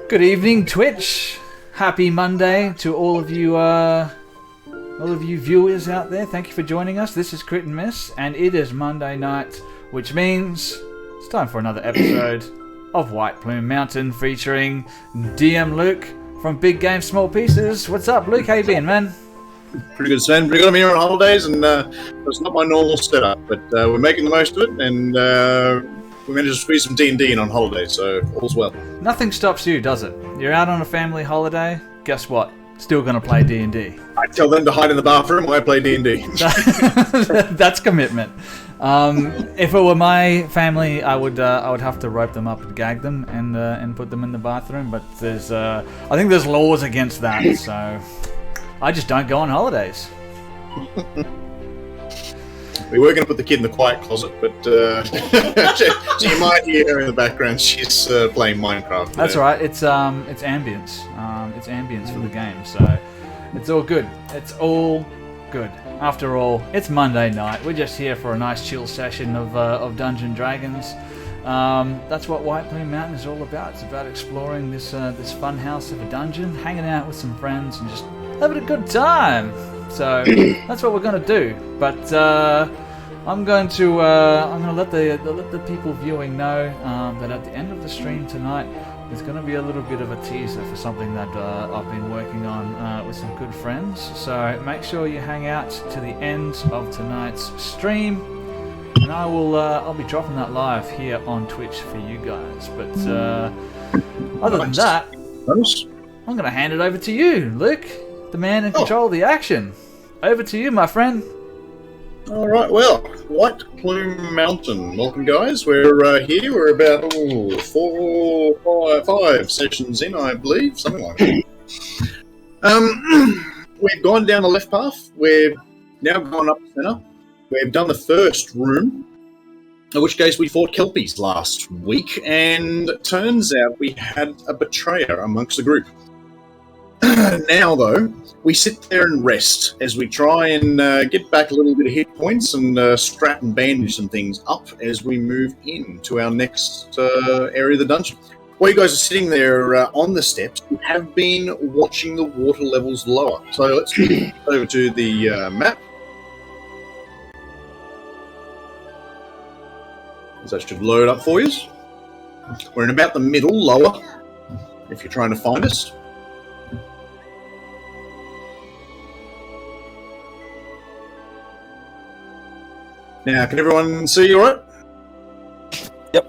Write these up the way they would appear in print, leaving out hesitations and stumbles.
Good evening, Twitch. Happy Monday to all of you viewers out there. Thank you for joining us. This is Crit and Miss, and it is Monday night, which means it's time for another episode of White Plume Mountain featuring DM Luke from Big Game Small Pieces. What's up, Luke? How you been, man? Pretty good, Sven. Pretty good. I'm here on holidays, and it's not my normal setup, but we're making the most of it, and we managed to squeeze some D&D in on holidays, so all's well. Nothing stops you, does it? You're out on a family holiday, guess what? Still going to play D&D. I tell them to hide in the bathroom while I play D&D. That's commitment. If it were my family, I would have to rope them up and gag them and put them in the bathroom, but I think there's laws against that, so I just don't go on holidays. We were going to put the kid in the quiet closet, but so you might hear her in the background. She's playing Minecraft. That's all right. It's ambience. It's ambience for the game, so it's all good. It's all good. After all, it's Monday night. We're just here for a nice chill session of Dungeons & Dragons. That's what White Plume Mountain is all about. It's about exploring this fun house of a dungeon, hanging out with some friends, and just having a good time. So that's what we're going to do. But I'm going to let the people viewing know that at the end of the stream tonight, there's going to be a little bit of a teaser for something that I've been working on with some good friends. So make sure you hang out to the end of tonight's stream, and I'll be dropping that live here on Twitch for you guys. But other than that, I'm going to hand it over to you, Luke, the man in control of the action. Over to you, my friend. All right, well, White Plume Mountain. Welcome, guys. We're here. We're about 5 sessions in, I believe, something like that. We've gone down the left path. We've now gone up the center. We've done the first room, in which case we fought Kelpies last week, and it turns out we had a betrayer amongst the group. Now, though, we sit there and rest as we try and get back a little bit of hit points and strap and bandage some things up as we move into our next area of the dungeon. While you guys are sitting there on the steps, you have been watching the water levels lower. So let's move over to the map. That should load up for you. We're in about the middle, lower, if you're trying to find us. Now, can everyone see you all right? Yep.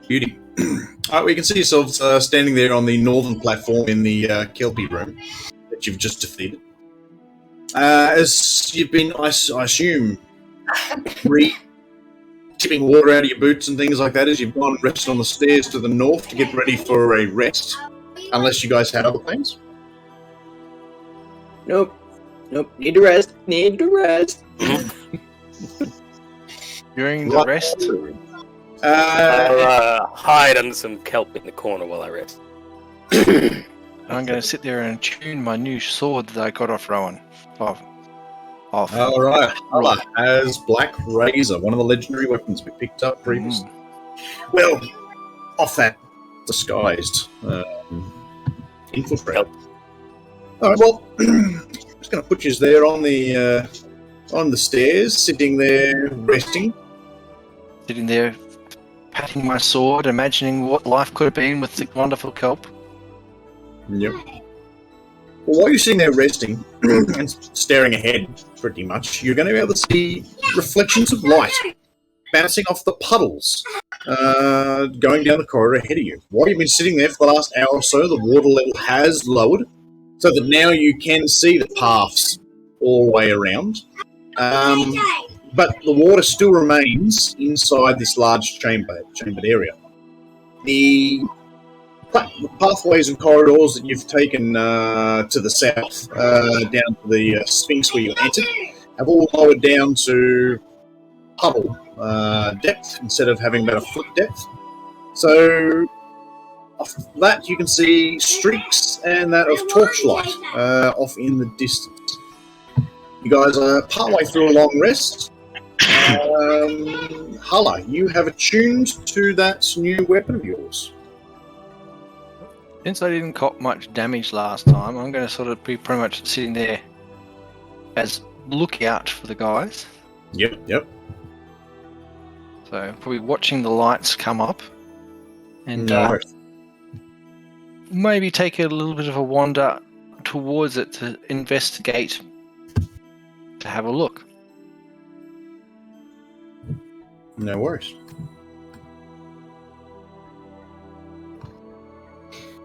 Beauty. All right, we can see yourselves standing there on the northern platform in the Kelpie room that you've just defeated. As you've been, I assume, tipping water out of your boots and things like that as you've gone and rested on the stairs to the north to get ready for a rest, unless you guys had other plans. Nope. Need to rest. During the rest? I'll hide under some kelp in the corner while I rest. I'm going to sit there and tune my new sword that I got off Rowan. Off. All right. Allah has Black Razor, one of the legendary weapons we picked up previously. Well, off that disguised infiltrator. All right. Well, just going to put you there on the stairs, sitting there resting. Sitting there, patting my sword, imagining what life could have been with the wonderful kelp. Yep. Well, while you're sitting there resting and staring ahead, pretty much, you're going to be able to see reflections of light bouncing off the puddles going down the corridor ahead of you. While you've been sitting there for the last hour or so, the water level has lowered, so that now you can see the paths all the way around. But the water still remains inside this large chambered area. The pathways and corridors that you've taken to the south, down to the Sphinx where you entered, have all lowered down to puddle depth instead of having about a foot depth. So off that you can see streaks and that of torchlight off in the distance. You guys are partway through a long rest. Hulla, you have attuned to that new weapon of yours. Since I didn't cop much damage last time, I'm going to sort of be pretty much sitting there as lookout for the guys. Yep. So probably watching the lights come up, and No. maybe take a little bit of a wander towards it to investigate, to have a look. No worries.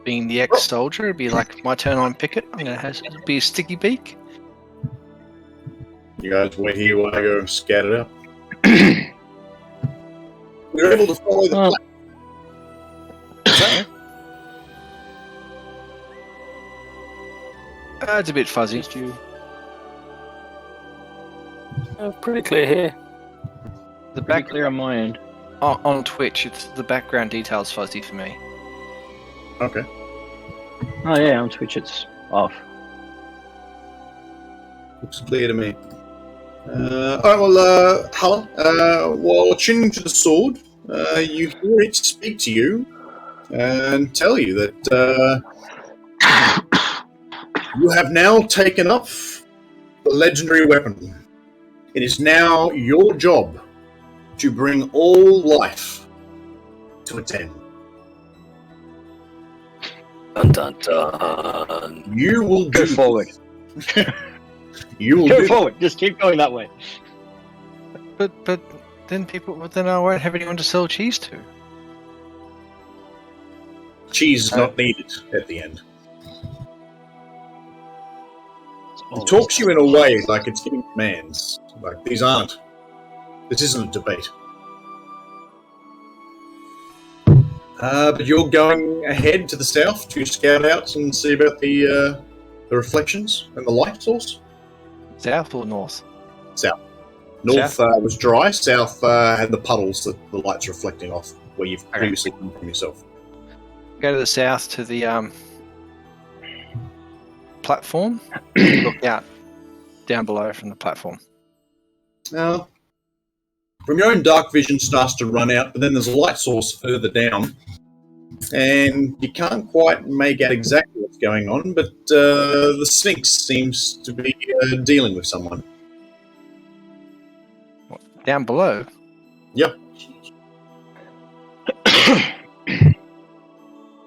Being the ex-soldier, it'd be like my turn on picket. I'm going to be a sticky beak. You guys wait here while I go scout it out. You're able to follow the plan. It's a bit fuzzy. Pretty clear here. The Pretty back clear on my end. on Twitch, it's the background details fuzzy for me. Okay. Oh yeah, on Twitch it's off. Looks clear to me. Alright, well, Hulla, while attuning to the sword, you hear it speak to you and tell you that you have now taken up the legendary weapon. It is now your job to bring all life to its end. Dun dun dun. You will Go do forward. You will Go do forward. Just keep going that way. But then I won't have anyone to sell cheese to. Cheese is not needed at the end. Oh, It talks to you in a way like it's giving commands. Like, this isn't a debate. But you're going ahead to the south to scout out and see about the reflections and the light source? South or north? South. North was dry, south had the puddles that the light's reflecting off, where you've previously come from yourself. Go to the south to the platform. Look out down below from the platform. Now, from your own dark vision starts to run out, but then there's a light source further down, and you can't quite make out exactly what's going on, but the Sphinx seems to be dealing with someone. Down below? Yep.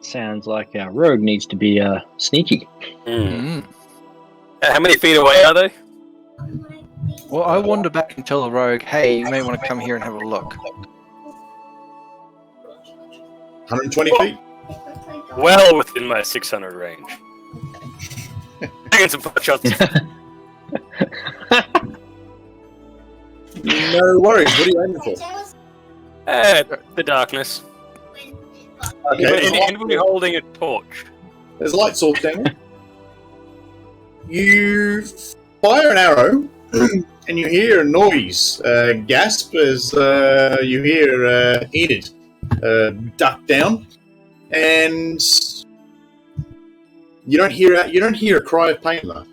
Sounds like our rogue needs to be sneaky. Mm. How many feet away are they? Well, I wander back and tell the rogue, hey, you may want to come here and have a look. 120 feet? Well within my 600 range. Taking some pot shots. No worries. What are you aiming for? The darkness. Okay. Anybody holding a torch? There's a light source down there. You fire an arrow, and you hear a noise, gasp as you hear Enid duck down, and you don't hear a cry of pain though.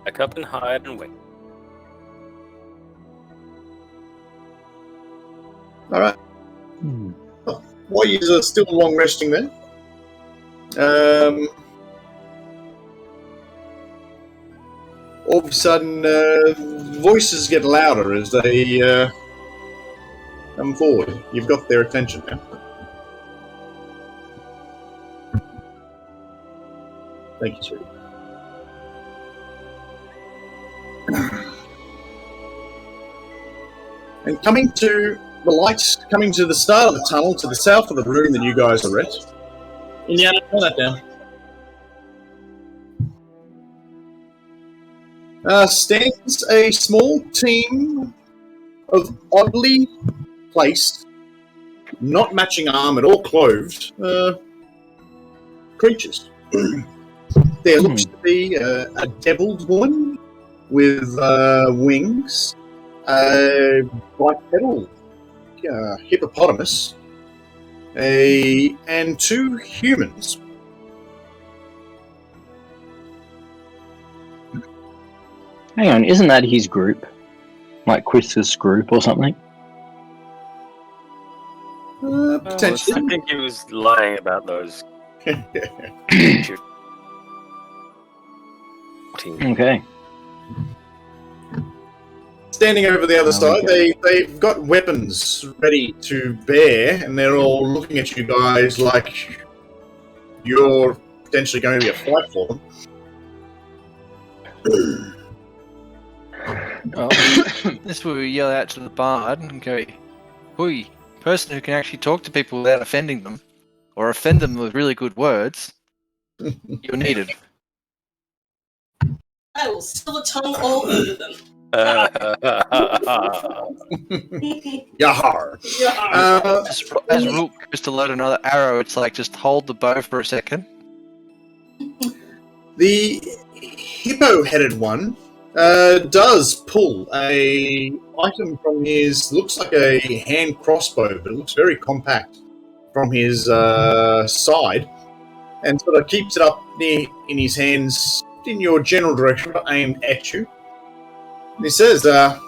Back up and hide and wait. All right. While you're still long resting there, all of a sudden, voices get louder as they come forward. You've got their attention now. Thank you, sir. And coming to the lights, coming to the start of the tunnel, to the south of the room that you guys are at. Indiana, turn that down. Stands a small team of oddly placed, not matching armoured or clothed creatures. There looks to be a deviled woman with wings, a bipedal hippopotamus, and two humans. Hang on, isn't that his group? Like Quist's group or something? Potentially. I think he was lying about those. Okay. Standing over the other side, Okay. they've got weapons ready to bear, and they're all looking at you guys like you're potentially going to be a fight for them. Well, this is where we yell out to the bard and go, "Hui, person who can actually talk to people without offending them, or offend them with really good words, you're needed." I will silver tongue all over them. Yahar! As Rook goes to load another arrow, it's like just hold the bow for a second. The hippo-headed one does pull a item from his, looks like a hand crossbow, but it looks very compact, from his side, and sort of keeps it up near in his hands in your general direction, but aimed at you. And he says, "Ho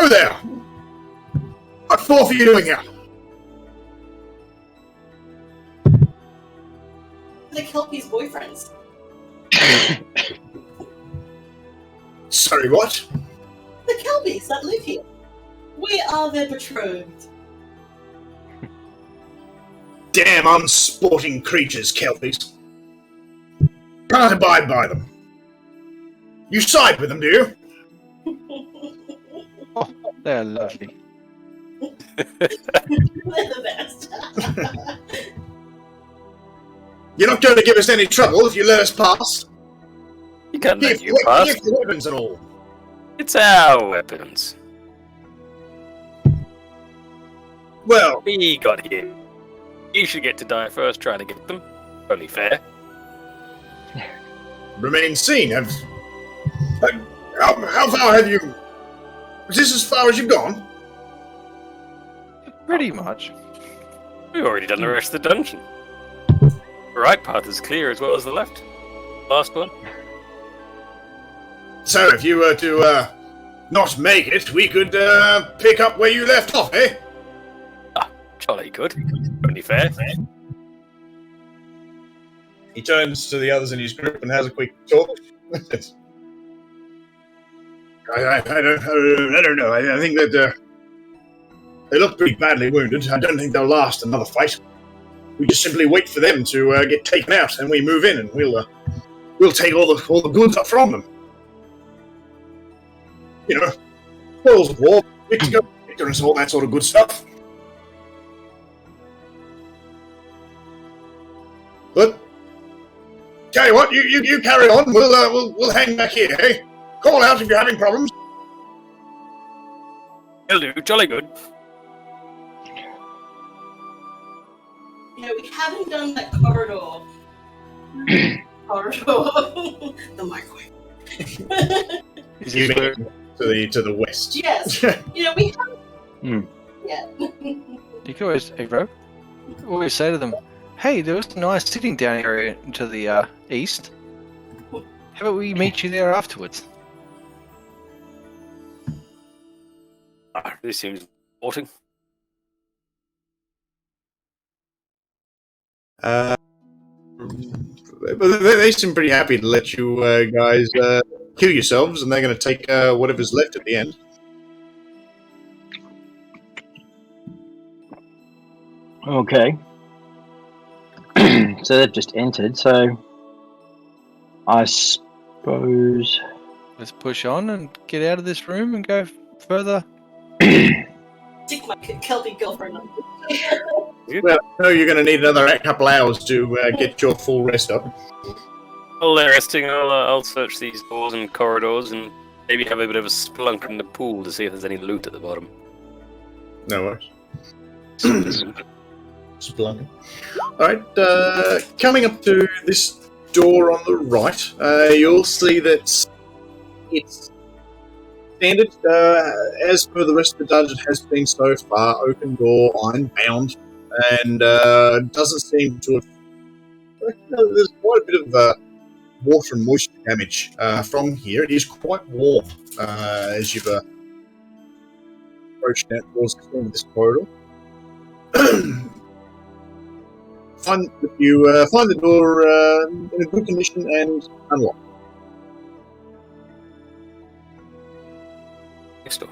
there! What for are you doing here?" The Kelpie's boyfriends. Sorry, what? The Kelpies that live here. We are their betrothed. Damn unsporting creatures, Kelpies. Can't abide by them. You side with them, do you? They're lovely. They're the best. You're not going to give us any trouble if you let us pass. You can't let Give you pass. the weapons and all. It's our weapons. Well, We got here. You should get to die first trying to get them. Only fair. remains seen. How far have you... Is this as far as you've gone? Pretty much. We've already done the rest of the dungeon. The right path is clear as well as the left. Last one. So, if you were to not make it, we could pick up where you left off, eh? Jolly good. Only fair. He turns to the others in his group and has a quick talk. I don't know. I think that they look pretty badly wounded. I don't think they'll last another fight. We just simply wait for them to get taken out, and we move in, and we'll take all the goods up from them. You know, spoils of war, victories, all that sort of good stuff. But tell you what, you carry on. We'll hang back here, eh? Call out if you're having problems. Will do. Jolly good. You know, we haven't done that corridor. The microwave. Is You this where- mean to the west. Yes. You know, we haven't yet. You can always, hey bro, you can always say to them, "Hey, there was a nice sitting down area to the east. How about we meet you there afterwards?" This seems important. But they seem pretty happy to let you guys kill yourselves, and they're going to take whatever's left at the end. Okay. So they've just entered, so I suppose... Let's push on and get out of this room and go further. Stick my Kelpie girlfriend on. Well, I know you're going to need another couple hours to get your full rest up. While they're resting, I'll search these doors and corridors and maybe have a bit of a splunk in the pool to see if there's any loot at the bottom. No worries. Splunk. Alright, coming up to this door on the right, you'll see that it's standard, as per the rest of the dungeon has been so far, open door, iron-bound, and doesn't seem to have... There's quite a bit of water and moisture damage from here. It is quite warm as you've approached out towards the end of this corridor. You find the door in a good condition and unlocked. Next door.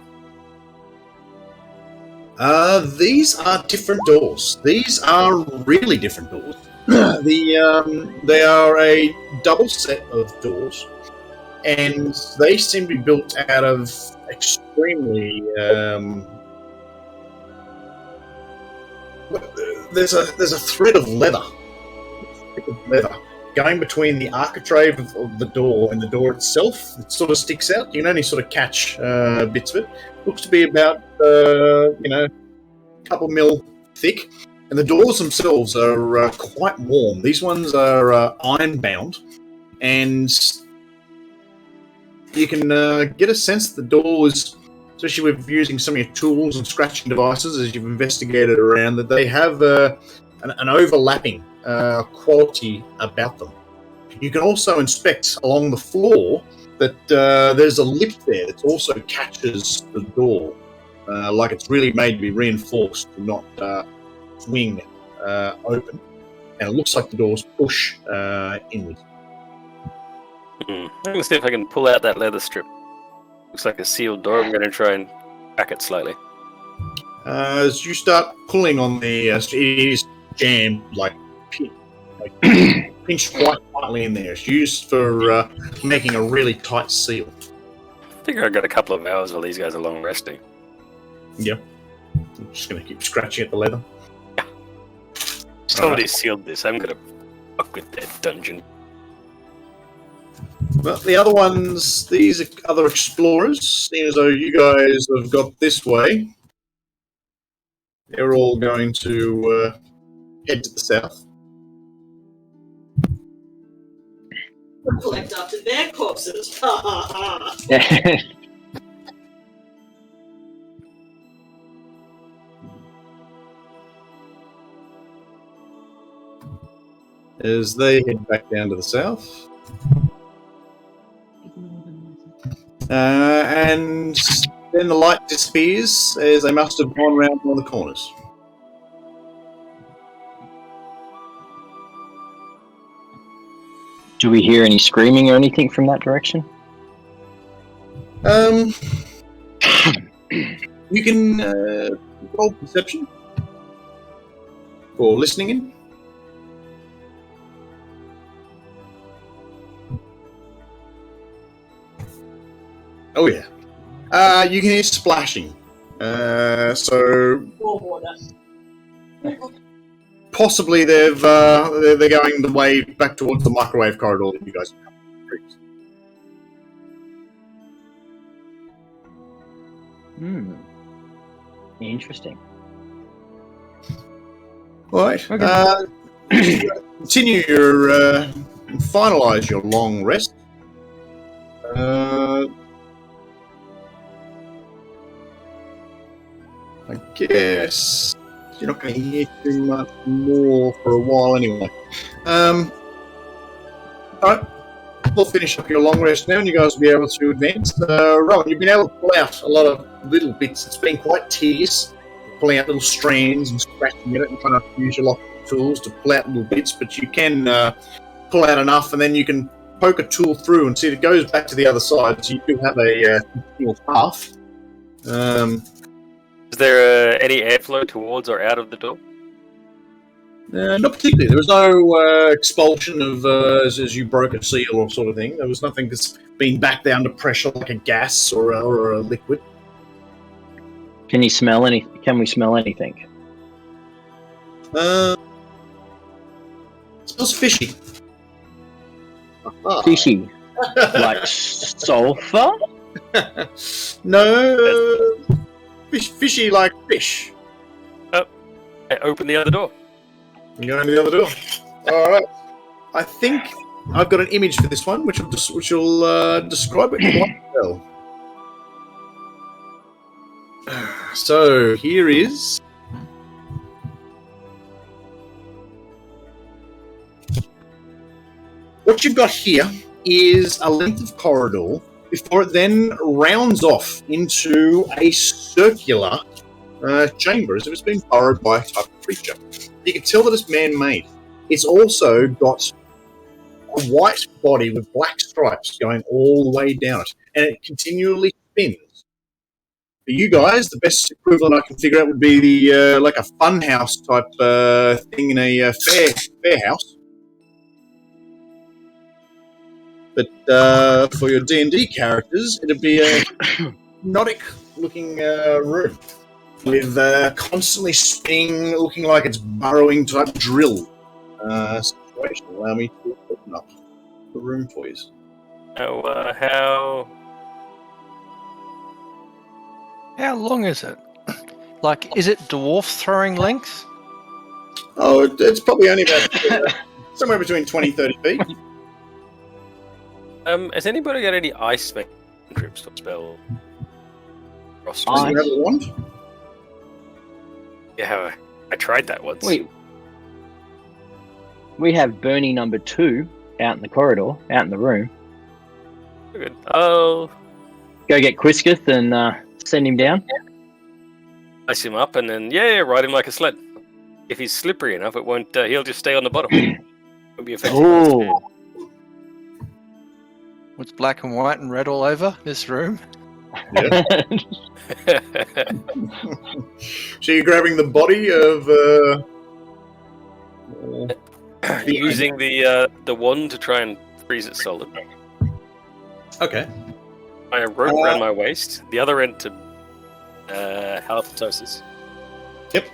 These are different doors. These are really different doors. They are a double set of doors, and they seem to be built out of extremely. There's a thread of leather, going between the architrave of the door and the door itself. It sort of sticks out. You can only sort of catch bits of it. Looks to be about a couple mil thick, and the doors themselves are quite warm. These ones are iron bound, and you can get a sense that the doors, especially with using some of your tools and scratching devices as you've investigated around, that they have an overlapping quality about them. You can also inspect along the floor that there's a lip there that also catches the door, like it's really made to be reinforced to not swing open. And it looks like the doors push inwards. I'm going to see if I can pull out that leather strip. Looks like a sealed door. I'm going to try and crack it slightly. As you start pulling on the, it is jammed pinched quite tightly in there. It's used for making a really tight seal. I figure I got a couple of hours while these guys are long resting. Yep. I'm just going to keep scratching at the leather. Somebody sealed this. I'm going to fuck with that dungeon. Well, the other ones, these are other explorers, seeing as though you guys have got this way. They're all going to head to the south. Collect after their corpses. Ha ha ha. As they head back down to the south. And then the light disappears as they must have gone around one of the corners. Do we hear any screaming or anything from that direction? You can roll perception for listening in. Oh yeah. You can hear splashing. So More water. possibly they're going the way back towards the microwave corridor that you guys have come previously. Interesting. All right. Continue your finalize your long rest. I guess you're not going to hear too much more for a while anyway. Alright, we'll finish up your long rest now and you guys will be able to advance. Rowan, you've been able to pull out a lot of little bits. It's been quite tedious, pulling out little strands and scratching at it and trying to use your lock tools to pull out little bits, but you can pull out enough and then you can poke a tool through and see it goes back to the other side, so you do have a continual path. Is there any airflow towards or out of the door? Not particularly. There was no expulsion of as you broke a seal or sort of thing. There was nothing that's been back down to pressure like a gas or a liquid. Can we smell anything? It smells fishy. Fishy. Like sulfur? No. Fishy like fish. I open the other door. You go into the other door. All right. I think I've got an image for this one, which will describe it quite well. So here is. what you've got here is a length of corridor before it then rounds off into a circular chamber, as if it's been burrowed by a type of creature. You can tell that it's man-made. It's also got a white body with black stripes going all the way down it, and it continually spins. For you guys, the best equivalent I can figure out would be the like a fun house type thing in a fair house. But for your D&D characters, it'd be a hypnotic-looking room with constantly spinning, looking like it's burrowing type drill situation. Allow me to open up the room for you. How long is it? Like, is it dwarf throwing length? Oh, it's probably only about somewhere between 20 and 30 feet. Has anybody got any ice trips or spell? Does it have a wand? Yeah, I tried that once. We have Bernie number 2 out in the corridor, out in the room. Good. Oh, Go get Quiskus and send him down. ice him up and then ride him like a sled. If he's slippery enough, it won't. He'll just stay on the bottom. Won't be affected. Oh, What's black and white and red all over this room? Yeah. So you're grabbing the body of Using the wand to try and freeze it solid. Okay. I have rope around my waist, the other end to halitosis. Yep.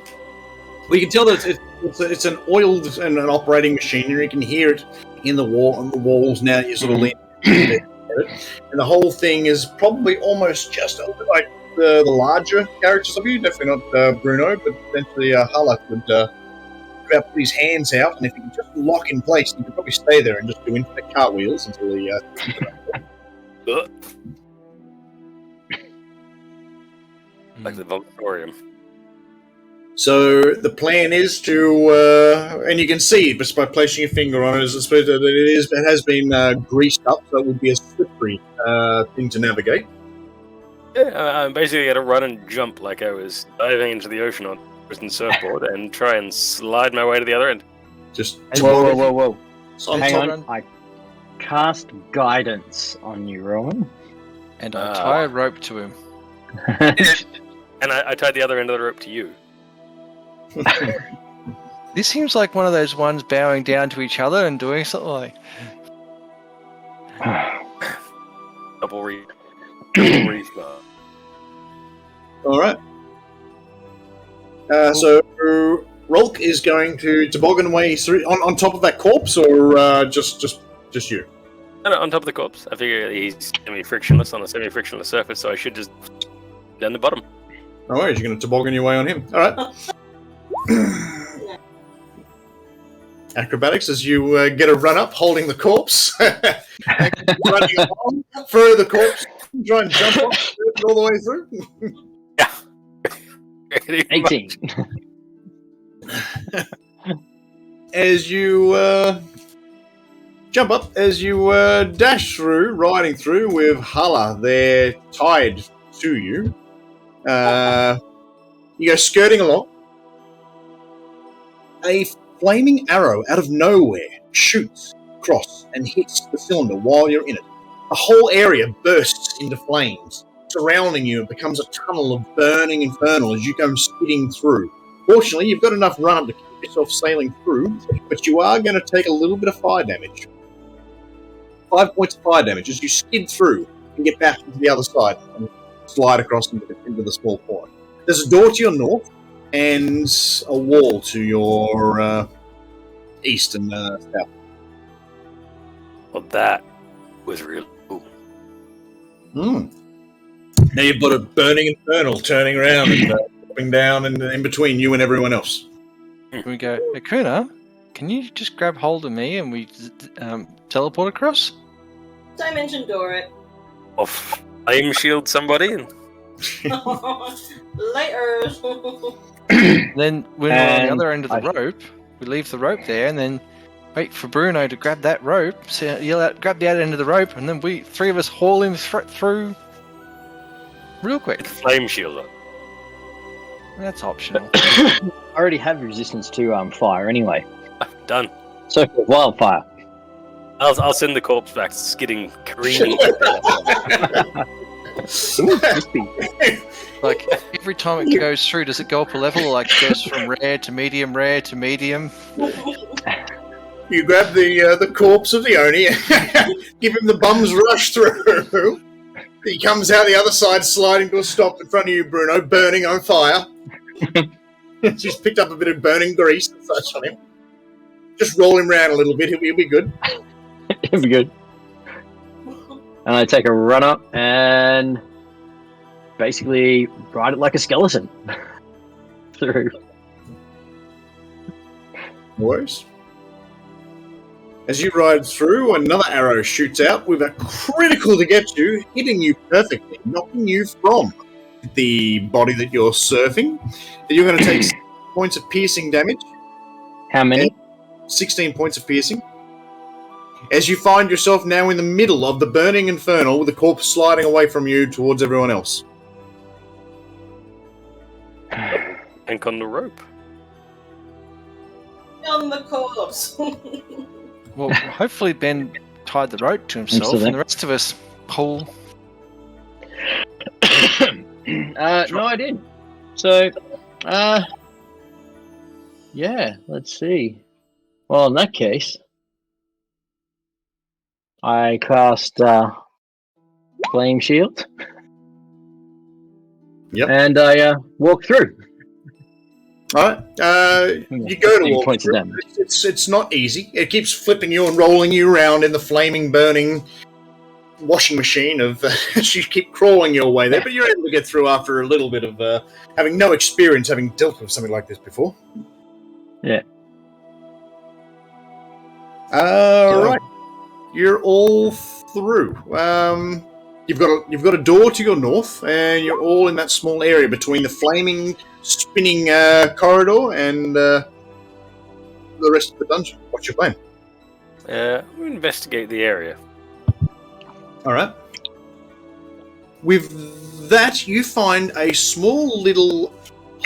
Well, you can tell that it's an oiled and an operating machinery. You can hear it in the walls now. You sort of lean and the whole thing is probably almost just a little bit like the larger characters of you. Definitely not Bruno, but potentially Hala could about put his hands out, and if he can just lock in place, he could probably stay there and just do infinite cartwheels until he. Like the Voltorium. So the plan is to, and you can see just by placing your finger on it, as I suppose that it has been greased up, so it would be a slippery thing to navigate. Yeah, I'm basically going to run and jump like I was diving into the ocean on a written surfboard and try and slide my way to the other end. Just whoa. on Hang top. on. I cast guidance on you, Rowan. And I tie a rope to him. And I tied the other end of the rope to you. This seems like one of those ones bowing down to each other and doing something like... Double reef. All right. So Rolk is going to toboggan way through on top of that corpse, or just you. No, on top of the corpse. I figure he's semi-frictionless on a semi-frictionless surface, so I should just down the bottom. No worries, you're going to toboggan your way on him. All right. Acrobatics as you get a run up, holding the corpse, running along, through the corpse, try and jump off all the way through. Yeah. 18. As you jump up, as you dash through, riding through with Hala there tied to you, you go skirting along. A flaming arrow out of nowhere shoots across and hits the cylinder while you're in it. The whole area bursts into flames. Surrounding you, it becomes a tunnel of burning infernal as you go skidding through. Fortunately, you've got enough run to keep yourself sailing through, but you are going to take a little bit of fire damage. 5 points of fire damage as you skid through and get back to the other side and slide across into the small pond. There's a door to your north and a wall to your east and south. Well, that was really cool. Now you've got a burning infernal turning around and dropping down and in between you and everyone else. We go, Akuna, can you just grab hold of me and we teleport across? Dimension door it. Or flame shield somebody and Later. Then when we're on the other end of the rope, we leave the rope there and then wait for Bruno to grab that rope, so yell out, grab the other end of the rope, and then we three of us haul him through real quick. Flame shield on. That's optional. I already have resistance to fire anyway. Done. So for wildfire. I'll send the corpse back skidding, careening. Ooh, crispy. Like, every time it goes through, does it go up a level? Like, it goes from rare to medium, rare to medium? You grab the corpse of the Oni, give him the bum's rush through. He comes out the other side, sliding to a stop in front of you, Bruno, burning on fire. She's picked up a bit of burning grease and such on him. Just roll him around a little bit, he'll be good. It'll be good. And I take a run up and basically ride it like a skeleton through. No worries. As you ride through, another arrow shoots out with a critical to get you, hitting you perfectly, knocking you from the body that you're surfing. You're going to take 6 points of piercing damage. How many? 16 points of piercing. As you find yourself now in the middle of the burning infernal with the corpse sliding away from you towards everyone else. Hank on the rope. On the corpse. Well, hopefully Ben tied the rope to himself, still there. and the rest of us pull. No, I did. So, yeah, let's see. Well, in that case, I cast Flame Shield. Yep. And I walk through. Alright, you go to walk points of through. damage. It's not easy. It keeps flipping you and rolling you around in the flaming, burning washing machine of as you keep crawling your way there, but you're able to get through after a little bit of having no experience having dealt with something like this before. Yeah. Right. You're all through. You've got a door to your north, and you're all in that small area between the flaming, spinning corridor and the rest of the dungeon. What's your plan? We'll investigate the area. All right. With that, you find a small little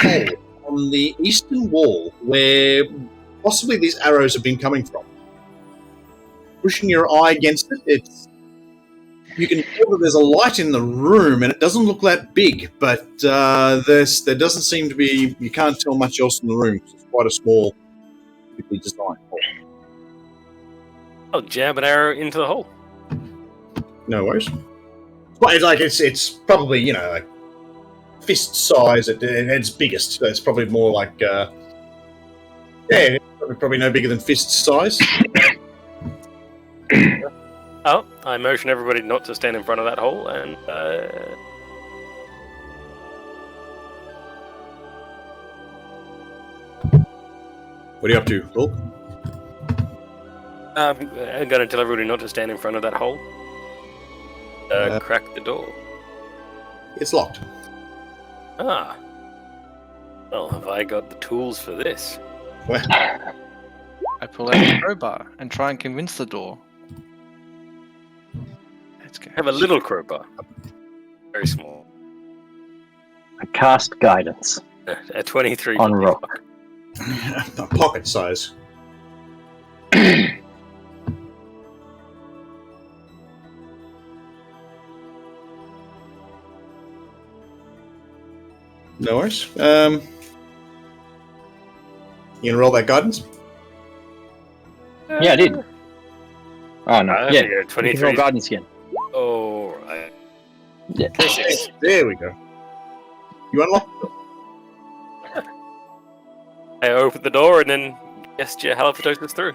hole on the eastern wall where possibly these arrows have been coming from. Pushing your eye against it, you can tell that there's a light in the room, and it doesn't look that big, but there doesn't seem to be. You can't tell much else in the room. It's quite a small, typically designed hole. I'll jab an arrow into the hole. No worries. But it's probably like fist size at its biggest. So it's probably more like probably no bigger than fist size. Oh, I motion everybody not to stand in front of that hole, and What are you up to, Paul? I'm going to tell everybody not to stand in front of that hole. Crack the door. It's locked. Ah. Well, have I got the tools for this? Well, I pull out a crowbar and try and convince the door. Let's go. I have a little crowbar. Very small. I cast Guidance. A 23. On rock. a pocket size. No worries. You gonna roll that guidance? Yeah, I did. Oh, no. I Yeah, figured you can 23. roll Guidance again. Oh, right. Yeah. There we go. You unlock it? I open the door and then gesture halitosis through.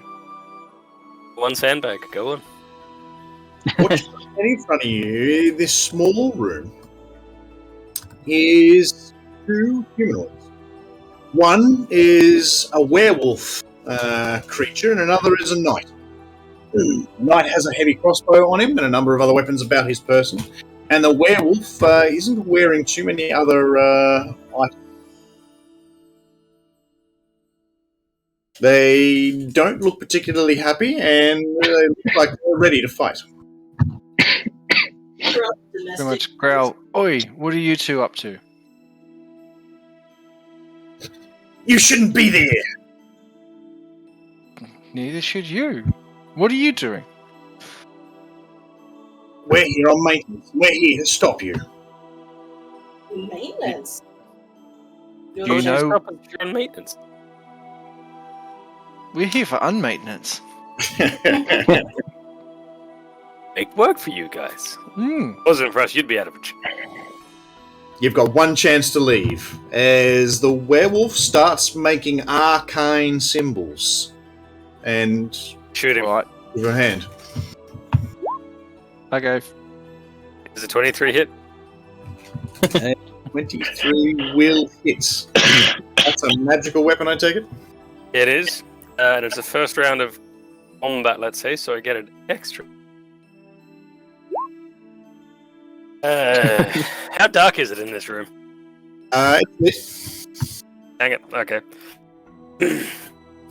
One sandbag. Go on. What's in front of you, this small room, is two humanoids. One is a werewolf creature, and another is a knight. The knight has a heavy crossbow on him and a number of other weapons about his person. And the werewolf isn't wearing too many other items. They don't look particularly happy, and they look like they're ready to fight. Pretty much growl. Oi, what are you two up to? You shouldn't be there! Neither should you. What are you doing? We're here on maintenance. We're here to stop you. Maintenance. You're Do you not- know- Stop us if you're on maintenance. We're here for unmaintenance. Make work for you guys. Hmm. Wasn't for us, you'd be out of a job. You've got one chance to leave as the werewolf starts making arcane symbols. And Shoot him. Right. with your hand. Okay. Is it 23 hit? 23 will hit. That's a magical weapon, I take it? It is. And it's the first round of combat, let's say, so I get an extra. How dark is it in this room? It's Hang it. Okay.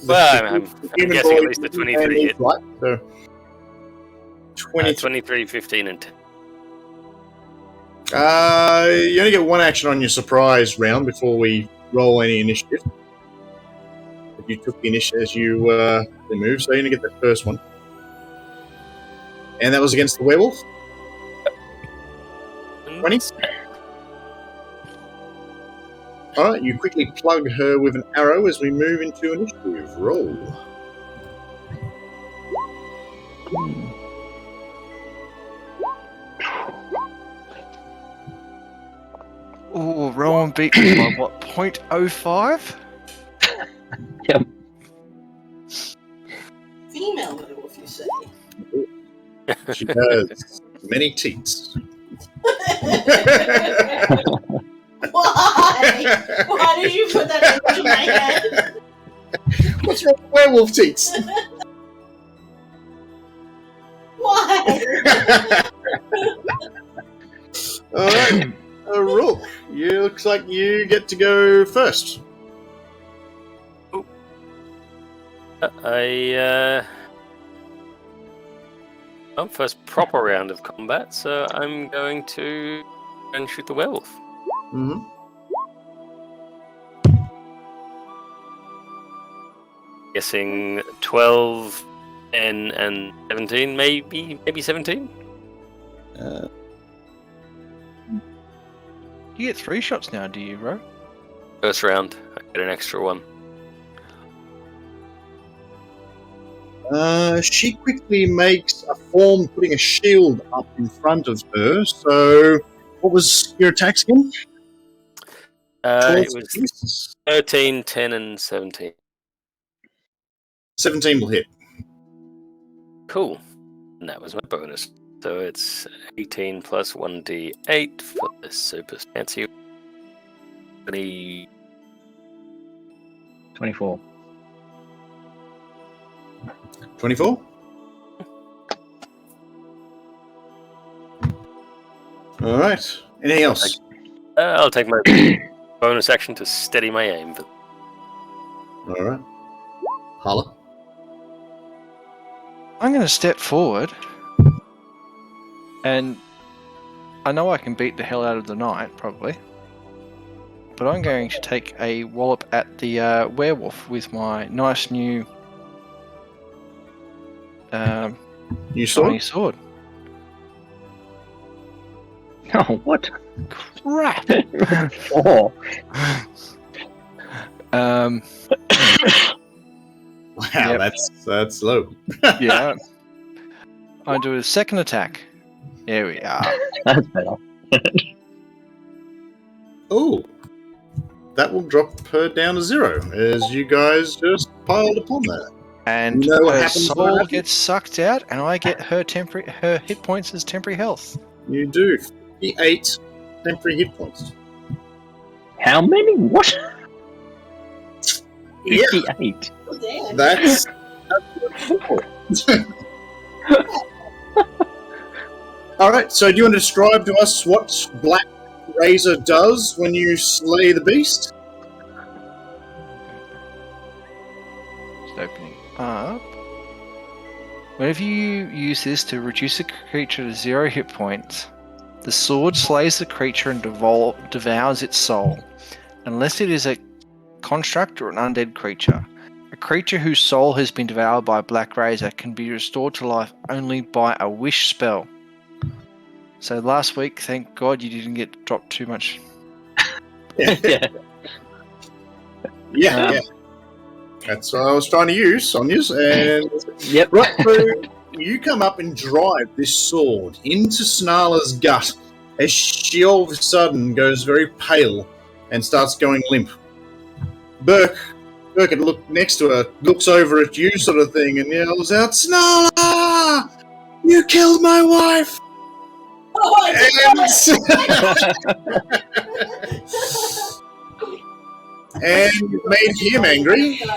Well, I'm human guessing at body least a and 23 hit. light, so 23. 23, 15, and 10. You only get one action on your surprise round before we roll any initiative. If you took the initiative as you moved, so you're going to get the first one. And that was against the werewolf? 20? Alright, you quickly plug her with an arrow as we move into initiative. Roll. Oh, Rowan beat me by what, 0.05? Yep. Female werewolf, you say? She has many teats. Why? Why did you put that into my head? What's wrong with werewolf teats? Why? Alright, Rook, you looks like you get to go first. First proper round of combat, so I'm going to go and shoot the werewolf. Mm-hmm. Guessing 12, 10, and 17, maybe 17? You get 3 shots now, do you, Ro? First round, I get an extra one. She quickly makes a form putting a shield up in front of her. So, what was your attacks again? It was 13, 10, and 17. 17 will hit. Cool. And that was my bonus. So it's 18 plus 1d8 for this super fancy. 20. 24. 24? Alright. Anything else? I'll take my bonus action to steady my aim. Alright. Holla. I'm going to step forward, and I know I can beat the hell out of the knight, probably. But I'm going to take a wallop at the werewolf with my nice new You saw? shiny sword. Oh, what? Crap! Oh. Wow, Yep. that's low. Yeah. I do a second attack. There we are. That's better. Oh. That will drop her down to 0 as you guys just piled upon that. And You know what her happens when that soul happens? gets sucked out, and I get her hit points as temporary health. You do. 58 temporary hit points. How many? What? Yeah. 58. Damn. That's Alright, so do you want to describe to us what Black Razor does when you slay the beast? up. Whenever you use this to reduce a creature to 0 hit points, the sword slays the creature and devours its soul, unless it is a construct or an undead creature. A creature whose soul has been devoured by a black razor can be restored to life only by a wish spell. So last week, thank God you didn't get dropped too much. Yeah. Yeah. That's what I was trying to use on you. And Yep. right, so you come up and drive this sword into Snarla's gut as she all of a sudden goes very pale and starts going limp. Burke look next to her, looks over at you sort of thing and yells out, "Snarla! You killed my wife!" Oh my And you made him angry. Have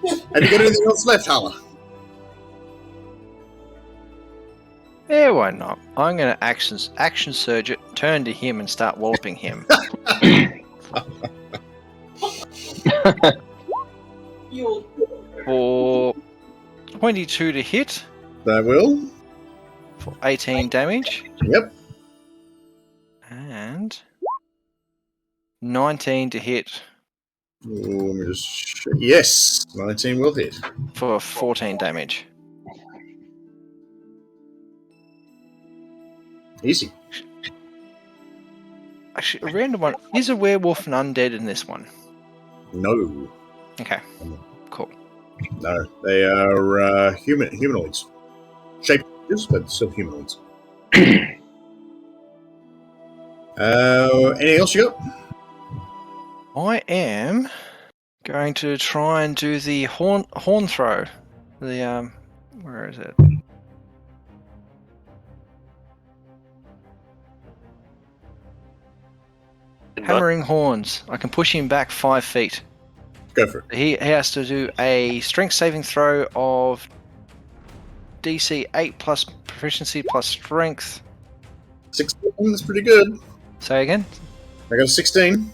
you got anything else left, Hala? Yeah, why not? I'm going to action surge it, turn to him and start walloping him. You For 22 to hit, That will. for 18 damage, Yep. and 19 to hit Ooh, let me just yes, 19 will hit. for 14 damage. Easy. Actually, a random one. Is a werewolf an undead in this one? No. Okay, cool. No. They are humanoids. Shapeshifters, but still humanoids. Anything else you got? I am going to try and do the horn throw. The where is it? Hammering horns. I can push him back 5 feet. Go for it. He has to do a strength saving throw of DC 8 plus proficiency plus strength. 16, that's pretty good. Say again? I got a 16.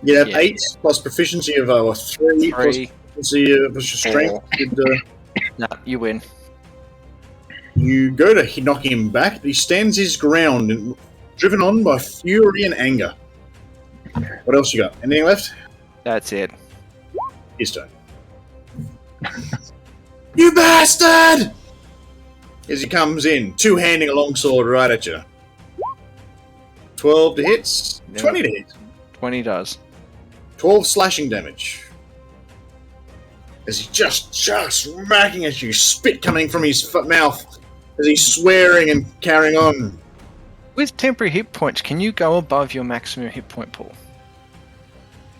You have Yeah. 8 plus proficiency of 3 plus 3. proficiency plus your strength. No, you win. You go to knock him back, but he stands his ground, and driven on by fury and anger. What else you got? Anything left? That's it. His turn. You bastard! As he comes in, two-handing a longsword right at you. 12 to hit, Yeah. 20 to hit. 20 does. 12 slashing damage. As he just smacking at you, spit coming from his mouth, as he's swearing and carrying on. With temporary hit points, can you go above your maximum hit point pool?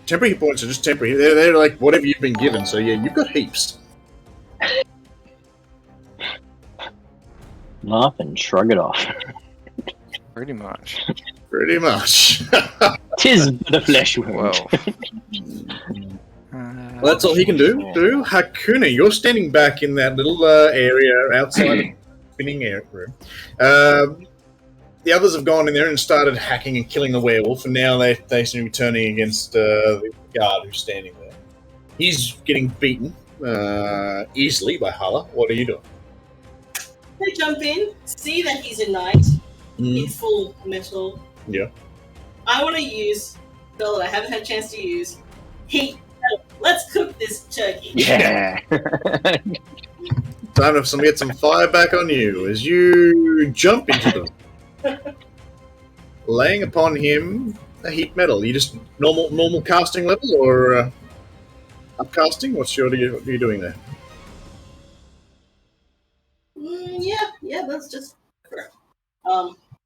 Temporary hit points are just temporary. They're like whatever you've been given, so yeah, you've got heaps. Laugh and shrug it off. Pretty much. Pretty much. Tis but a flesh wound. Well. Well, that's all he can do. Hakuna, you're standing back in that little area outside of the spinning air room. The others have gone in there and started hacking and killing the werewolf, and now they seem to be turning against the guard who's standing there. He's getting beaten easily by Hala. What are you doing? I jump in, see that he's a knight, he's full metal. Yeah. I want to use a spell that I haven't had a chance to use. Heat. Let's cook this turkey. Yeah. Time to get some fire back on you as you jump into them. Laying upon him a heat metal. You just normal casting level or upcasting? What are you doing there? Yeah, that's just correct.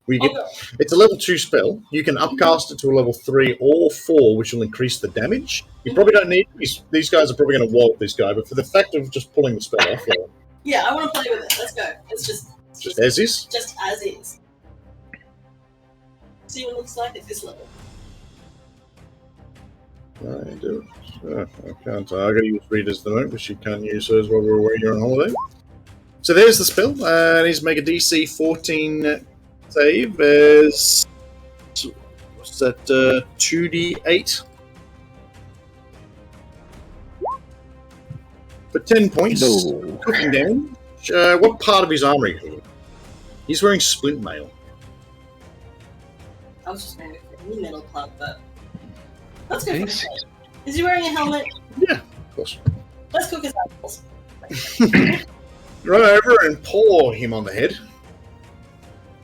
It's a level 2 spell. You can upcast it to a level 3 or 4, which will increase the damage. You probably don't need these guys are probably going to wallop this guy, but for the fact of just pulling the spell off, Yeah, I want to play with it. Let's go. It's just as is. Just as is. See what it looks like at this level. I do. I can't. I got to use readers at the moment, but she can't use hers while we're away here on holiday. So there's the spell. I need to make a DC 14 save as what's that? 2d8. For 10 points, No. cooking damage. What part of his armor are you hitting? He's wearing splint mail. I was just going to go for any metal plug, but let's go for Yes. the head. Is he wearing a helmet? Yeah, of course. Let's cook his apples. Run over and paw him on the head,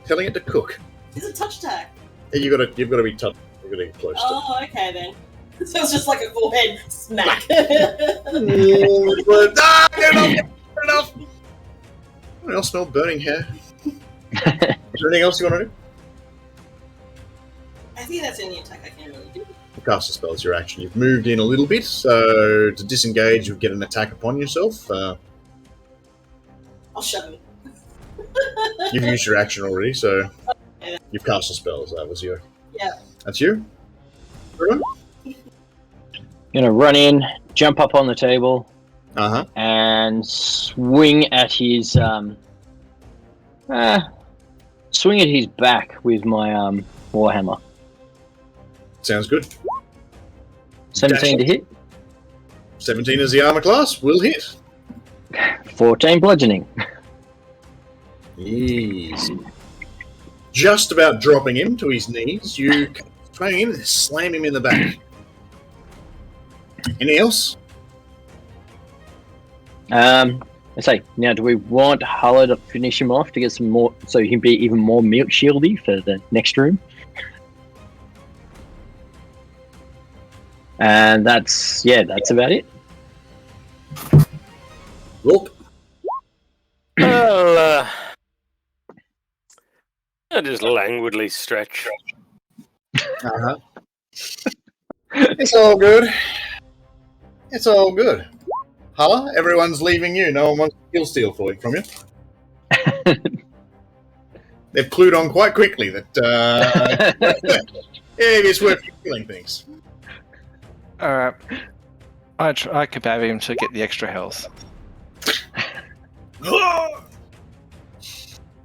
telling it to cook. It's a touch attack. You've got to be touched. You've got to get close to Oh, okay then. So it's just like a full head smack. it. Ah, get enough! What else smell burning hair? Is there anything else you want to do? I think that's the only attack I can really do. Cast a spell is your action. You've moved in a little bit, so to disengage, you get an attack upon yourself. I'll shove him. You've used your action already, so you've cast a spell. So that was you. Yeah. That's you. Gonna run in, jump up on the table, and swing at his back with my warhammer. Sounds good. 17 to hit, 17 is the armor class. Will hit. 14 bludgeoning. Easy. Just about dropping him to his knees, you swing in and slam him in the back. Anything else? I say, now do we want Huller to finish him off to get some more, so he can be even more milk shieldy for the next room? And that's about it. Look. Well, I just languidly stretch. It's all good. It's all good. Huh? Everyone's leaving you. No one wants to kill steal from you. They've clued on quite quickly that it's worth killing things. Alright. I kebab him to get the extra health.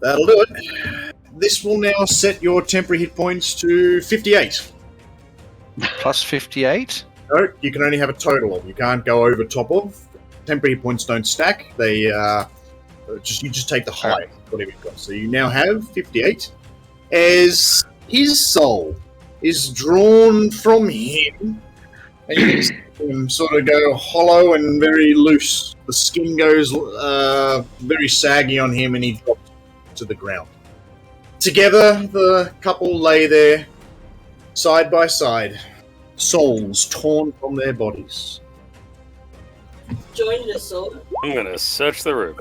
That'll do it. This will now set your temporary hit points to 58. Plus 58? No, you can only have a total of. You can't go over top of. Temporary hit points don't stack. They you just take the high, whatever you've got. So you now have 58. As his soul is drawn from him, and you can see him sort of go hollow and very loose. The skin goes very saggy on him, and he drops to the ground. Together, the couple lay there, side by side, souls torn from their bodies. Join the sword. I'm gonna search the room.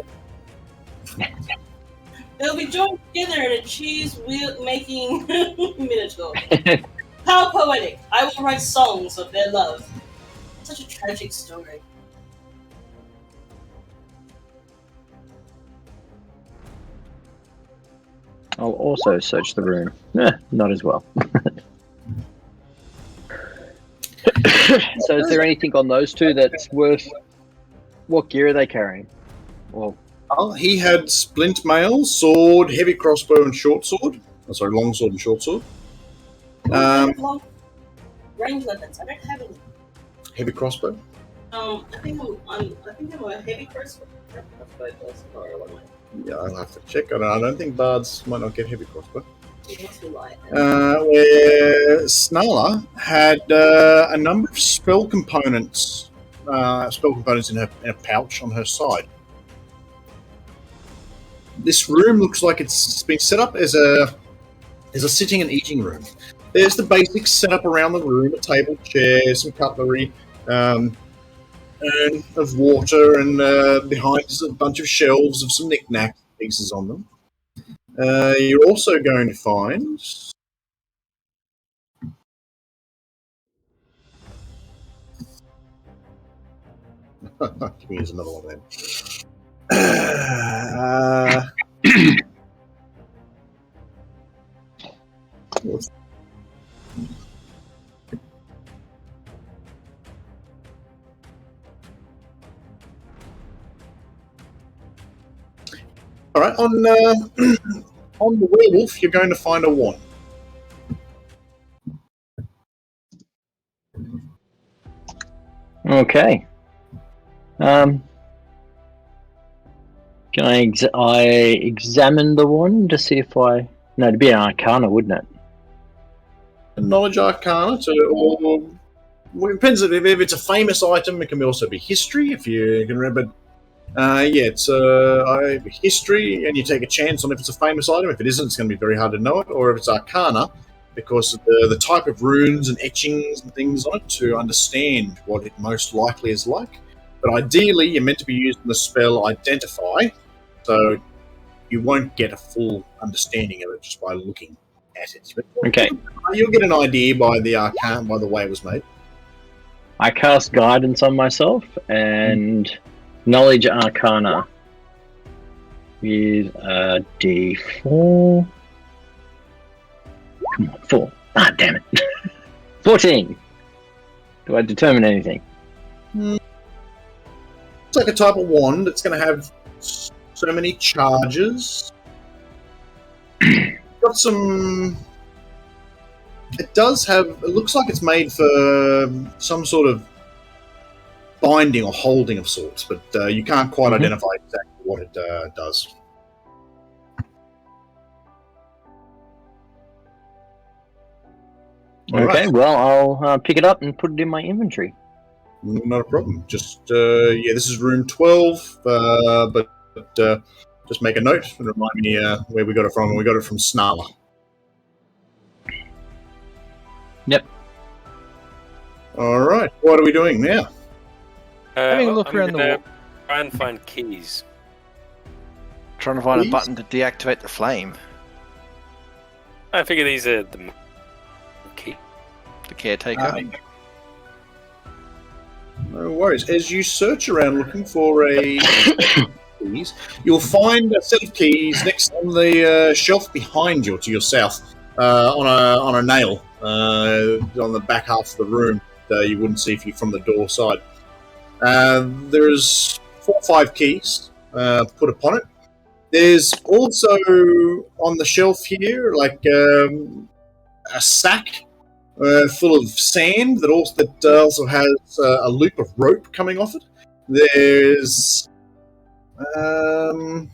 They'll be joined together in a cheese wheel making minotaur. How poetic! I will write songs of their love. Such a tragic story. I'll also search the room. Not as well. So is there anything on those two that's worth... What gear are they carrying? Well, He had splint mail, sword, heavy crossbow, and short sword. Oh, sorry, long sword and short sword. Long range weapons. I don't have any. Heavy crossbow. I think I'm a heavy crossbow person, or what am I? Yeah, I'll have to check. I don't think bards might not get heavy crossbow. It must be light. Where Snarla had a number of spell components in a pouch on her side. This room looks like it's been set up as a sitting and eating room. There's the basics set up around the room: a table, chair, some cutlery, urn of water, and behind is a bunch of shelves of some knick-knack pieces on them. You're also going to find give me another one then. All right, on the werewolf, you're going to find a wand. okay. Can I examine the wand to see if I... No, it'd be an arcana, wouldn't it? Knowledge Arcana, well, it depends if it's a famous item. It can also be history, if you can remember. It's history, and you take a chance on if it's a famous item. If it isn't, it's going to be very hard to know it. Or if it's Arcana, because of the type of runes and etchings and things on it, to understand what it most likely is like. But ideally, you're meant to be using the spell Identify, so you won't get a full understanding of it just by looking at it. But Okay. you'll get an idea by the Arcana, by the way it was made. I cast Guidance on myself, and Knowledge Arcana is a D4. Come on, 4. Ah, damn it. 14. Do I determine anything? It's like a type of wand. It's going to have so many charges. Got some... It does have... It looks like it's made for some sort of binding or holding of sorts, but you can't quite identify exactly what it does. All Okay, right. well, I'll pick it up and put it in my inventory. Not a problem. Just, this is room 12, but just make a note and remind me where we got it from. We got it from Snarler. Yep. All right. What are we doing now? Having a look I'm around the gonna wall. Try and find keys. Trying to find Please? a button to deactivate the flame. I figure these are the key. The caretaker. No worries. As you search around looking for a keys, you'll find a set of keys next on the shelf behind you, to your south, on a nail on the back half of the room. You wouldn't see if you're from the door side. There's 4 or 5 keys put upon it. There's also on the shelf here, like a sack full of sand that also has a loop of rope coming off it. There's a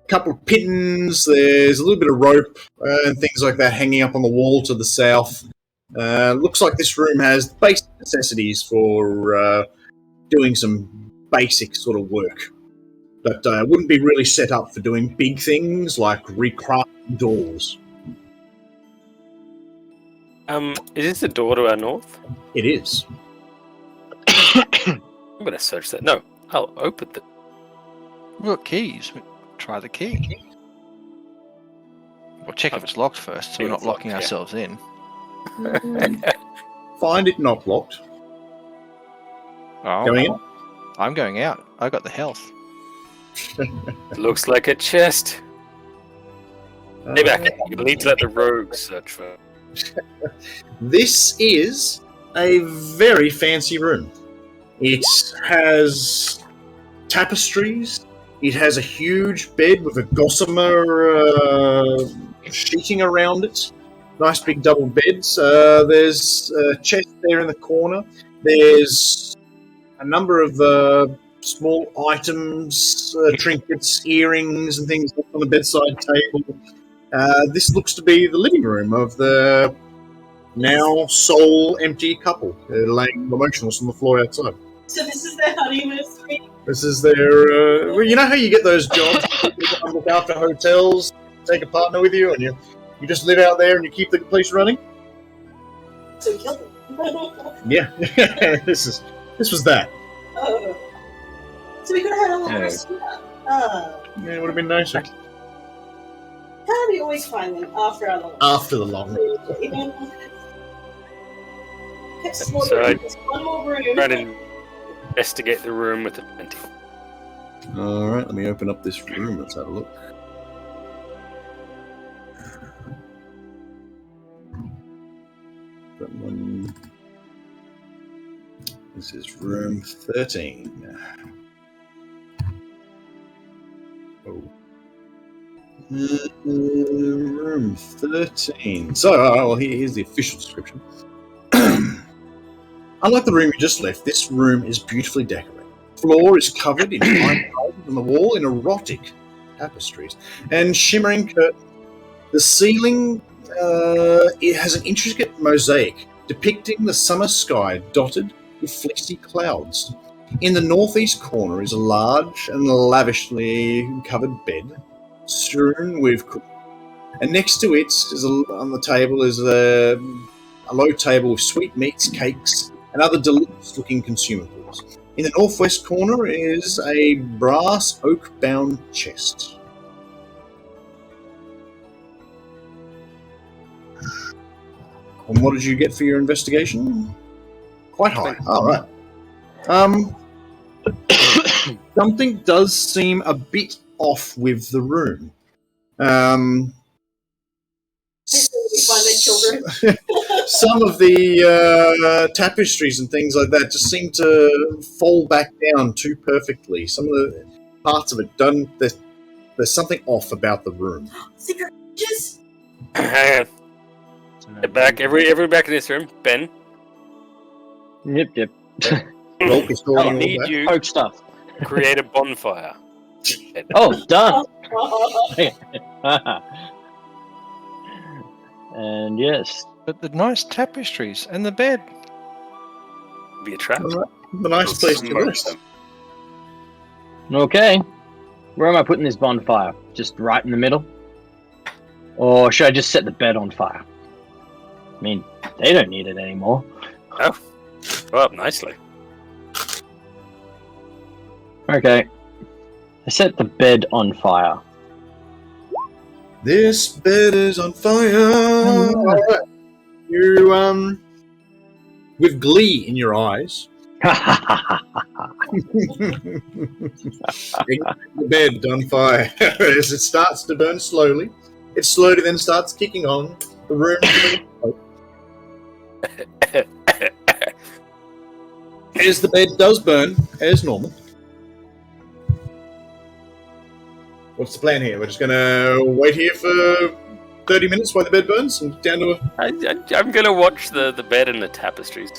couple of pins. There's a little bit of rope and things like that hanging up on the wall to the south. Looks like this room has basic necessities for doing some basic sort of work. But wouldn't be really set up for doing big things like recrafting doors. Is this the door to our north? It is. I'm gonna search that. No, I'll open the. We've got keys. Try the key. We'll check if it's locked first, so we're not It's locking locked, yeah. ourselves in. Find it not locked. Oh, Going in? I'm going out. I got the health. Looks like a chest. Maybe you need to let the rogues search for. This is a very fancy room. It has tapestries. It has a huge bed with a gossamer sheeting around it. Nice big double beds. There's a chest there in the corner. There's a number of small items, trinkets, earrings, and things on the bedside table. This looks to be the living room of the now sole empty couple laying emotionless on the floor outside. So this is their honeymoon suite. This is their... well, you know how you get those jobs? You look after hotels, take a partner with you, and you just live out there and you keep the place running? So we killed them. Yeah. This was that. Oh. So we could have had a little suite up. Yeah, it would have been nicer. How do we always find them after our long After the long... Okay, small So room. There's one more room. Try to investigate the room with the 20. Alright, let me open up this room. Let's have a look. That one. This is room 13. Oh. Room 13. So, well, here's the official description. Unlike the room you just left, this room is beautifully decorated. floor is covered in fine carvings on the wall in erotic tapestries and shimmering curtains. The ceiling it has an intricate mosaic depicting the summer sky dotted with fleecy clouds. In the northeast corner is a large and lavishly covered bed, strewn with, and next to it is on the table is a low table with sweetmeats, cakes, and other delicious-looking consumables. In the northwest corner is a brass oak-bound chest. And what did you get for your investigation? Quite high. All right. Something does seem a bit off with the room. Some of the tapestries and things like that just seem to fall back down too perfectly. Some of the parts of it done. There's something off about the room. Secret just Hang on. Back, every back in this room. Ben, Yep. Roll pistol I on need that. you Poke stuff. to create a bonfire. Oh, done. And yes. But the nice tapestries and the bed. Be a trap. All right. The nice place to Smoke rest. them. Okay. Where am I putting this bonfire? Just right in the middle? Or should I just set the bed on fire? I mean, they don't need it anymore. Oh, go up nicely. Okay. I set the bed on fire. This bed is on fire. All right. You with glee in your eyes. The bed on fire as it starts to burn slowly. It slowly then starts kicking on. The room. As the bed does burn as normal. What's the plan here? We're just gonna wait here for 30 minutes while the bed burns and down to a. I'm gonna watch the bed and the tapestries.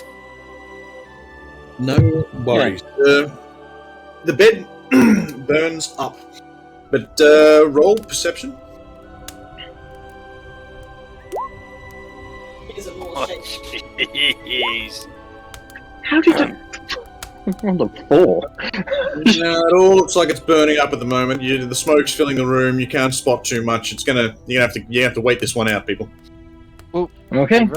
No worries. The bed burns up, but roll perception. is a more Oh, shake. jeez. How did you... On the floor. No, it all looks like it's burning up at the moment. The smoke's filling the room. You can't spot too much. You have to wait this one out, people. Okay.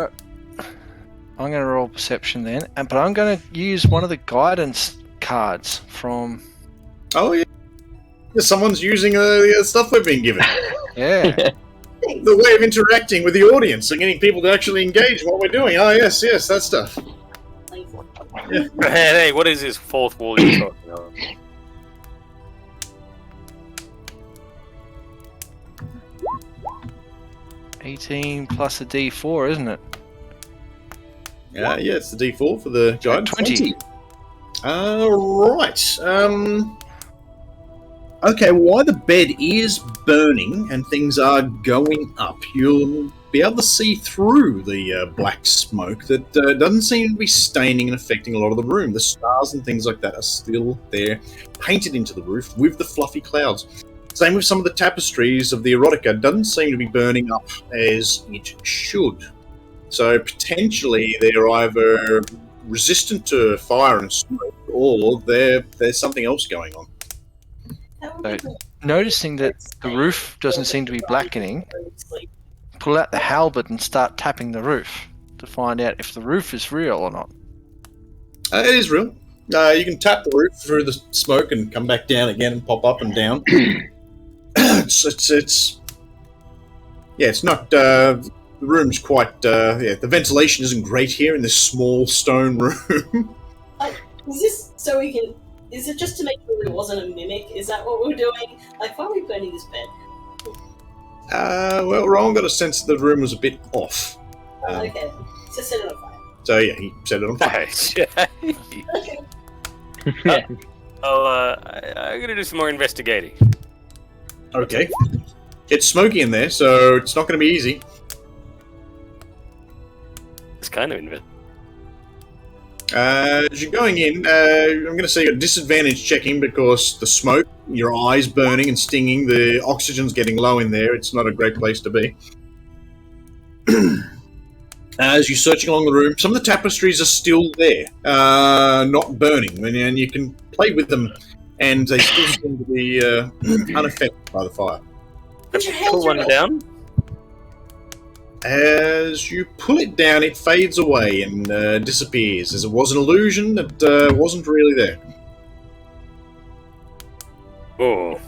I'm going to roll perception then, but I'm going to use one of the guidance cards from. Oh yeah, someone's using the stuff we've been given. Yeah. The way of interacting with the audience and getting people to actually engage in what we're doing. Oh yes, that stuff. Hey, what is this fourth wall you're talking about? $18 plus a D4, isn't it? Yeah, it's the D4 for the guidance. 20. Right. Okay, while the bed is burning and things are going up, you'll be able to see through the black smoke that doesn't seem to be staining and affecting a lot of the room. The stars and things like that are still there, painted into the roof with the fluffy clouds. Same with some of the tapestries of the erotica. Doesn't seem to be burning up as it should. So potentially they're either resistant to fire and smoke, or there's something else going on. Noticing that the roof doesn't seem to be blackening, pull out the halberd and start tapping the roof to find out if the roof is real or not. It is real. You can tap the roof through the smoke and come back down again and pop up and down. it's not. The room's quite. The ventilation isn't great here in this small stone room. Is this so we can? Is it just to make sure it wasn't a mimic? Is that what we're doing? Like, why are we burning this bed? Well, Ron got a sense that the room was a bit off. Okay, so set it on fire. So yeah, he set it on fire. Okay. I'm gonna do some more investigating. Okay. It's smoky in there, so it's not going to be easy. It's kind of As you're going in, I'm going to say you're disadvantage checking because the smoke, your eyes burning and stinging, the oxygen's getting low in there. It's not a great place to be. As you're searching along the room, some of the tapestries are still there, not burning, and you can play with them, and they still seem to be unaffected by the fire. Put your hands Pull one around. down. As you pull it down, it fades away and disappears, as it was an illusion that wasn't really there. Oh,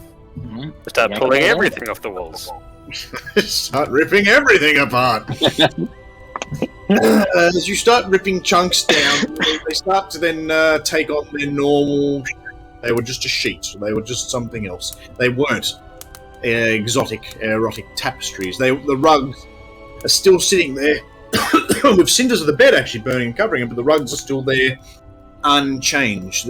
start Yeah, pulling yeah. everything off the walls. Start ripping everything apart. As you start ripping chunks down, they start to then take on their normal. They were just a sheet. They were just something else. They weren't exotic, erotic tapestries. The rugs are still sitting there with cinders of the bed actually burning and covering them, but the rugs are still there, unchanged.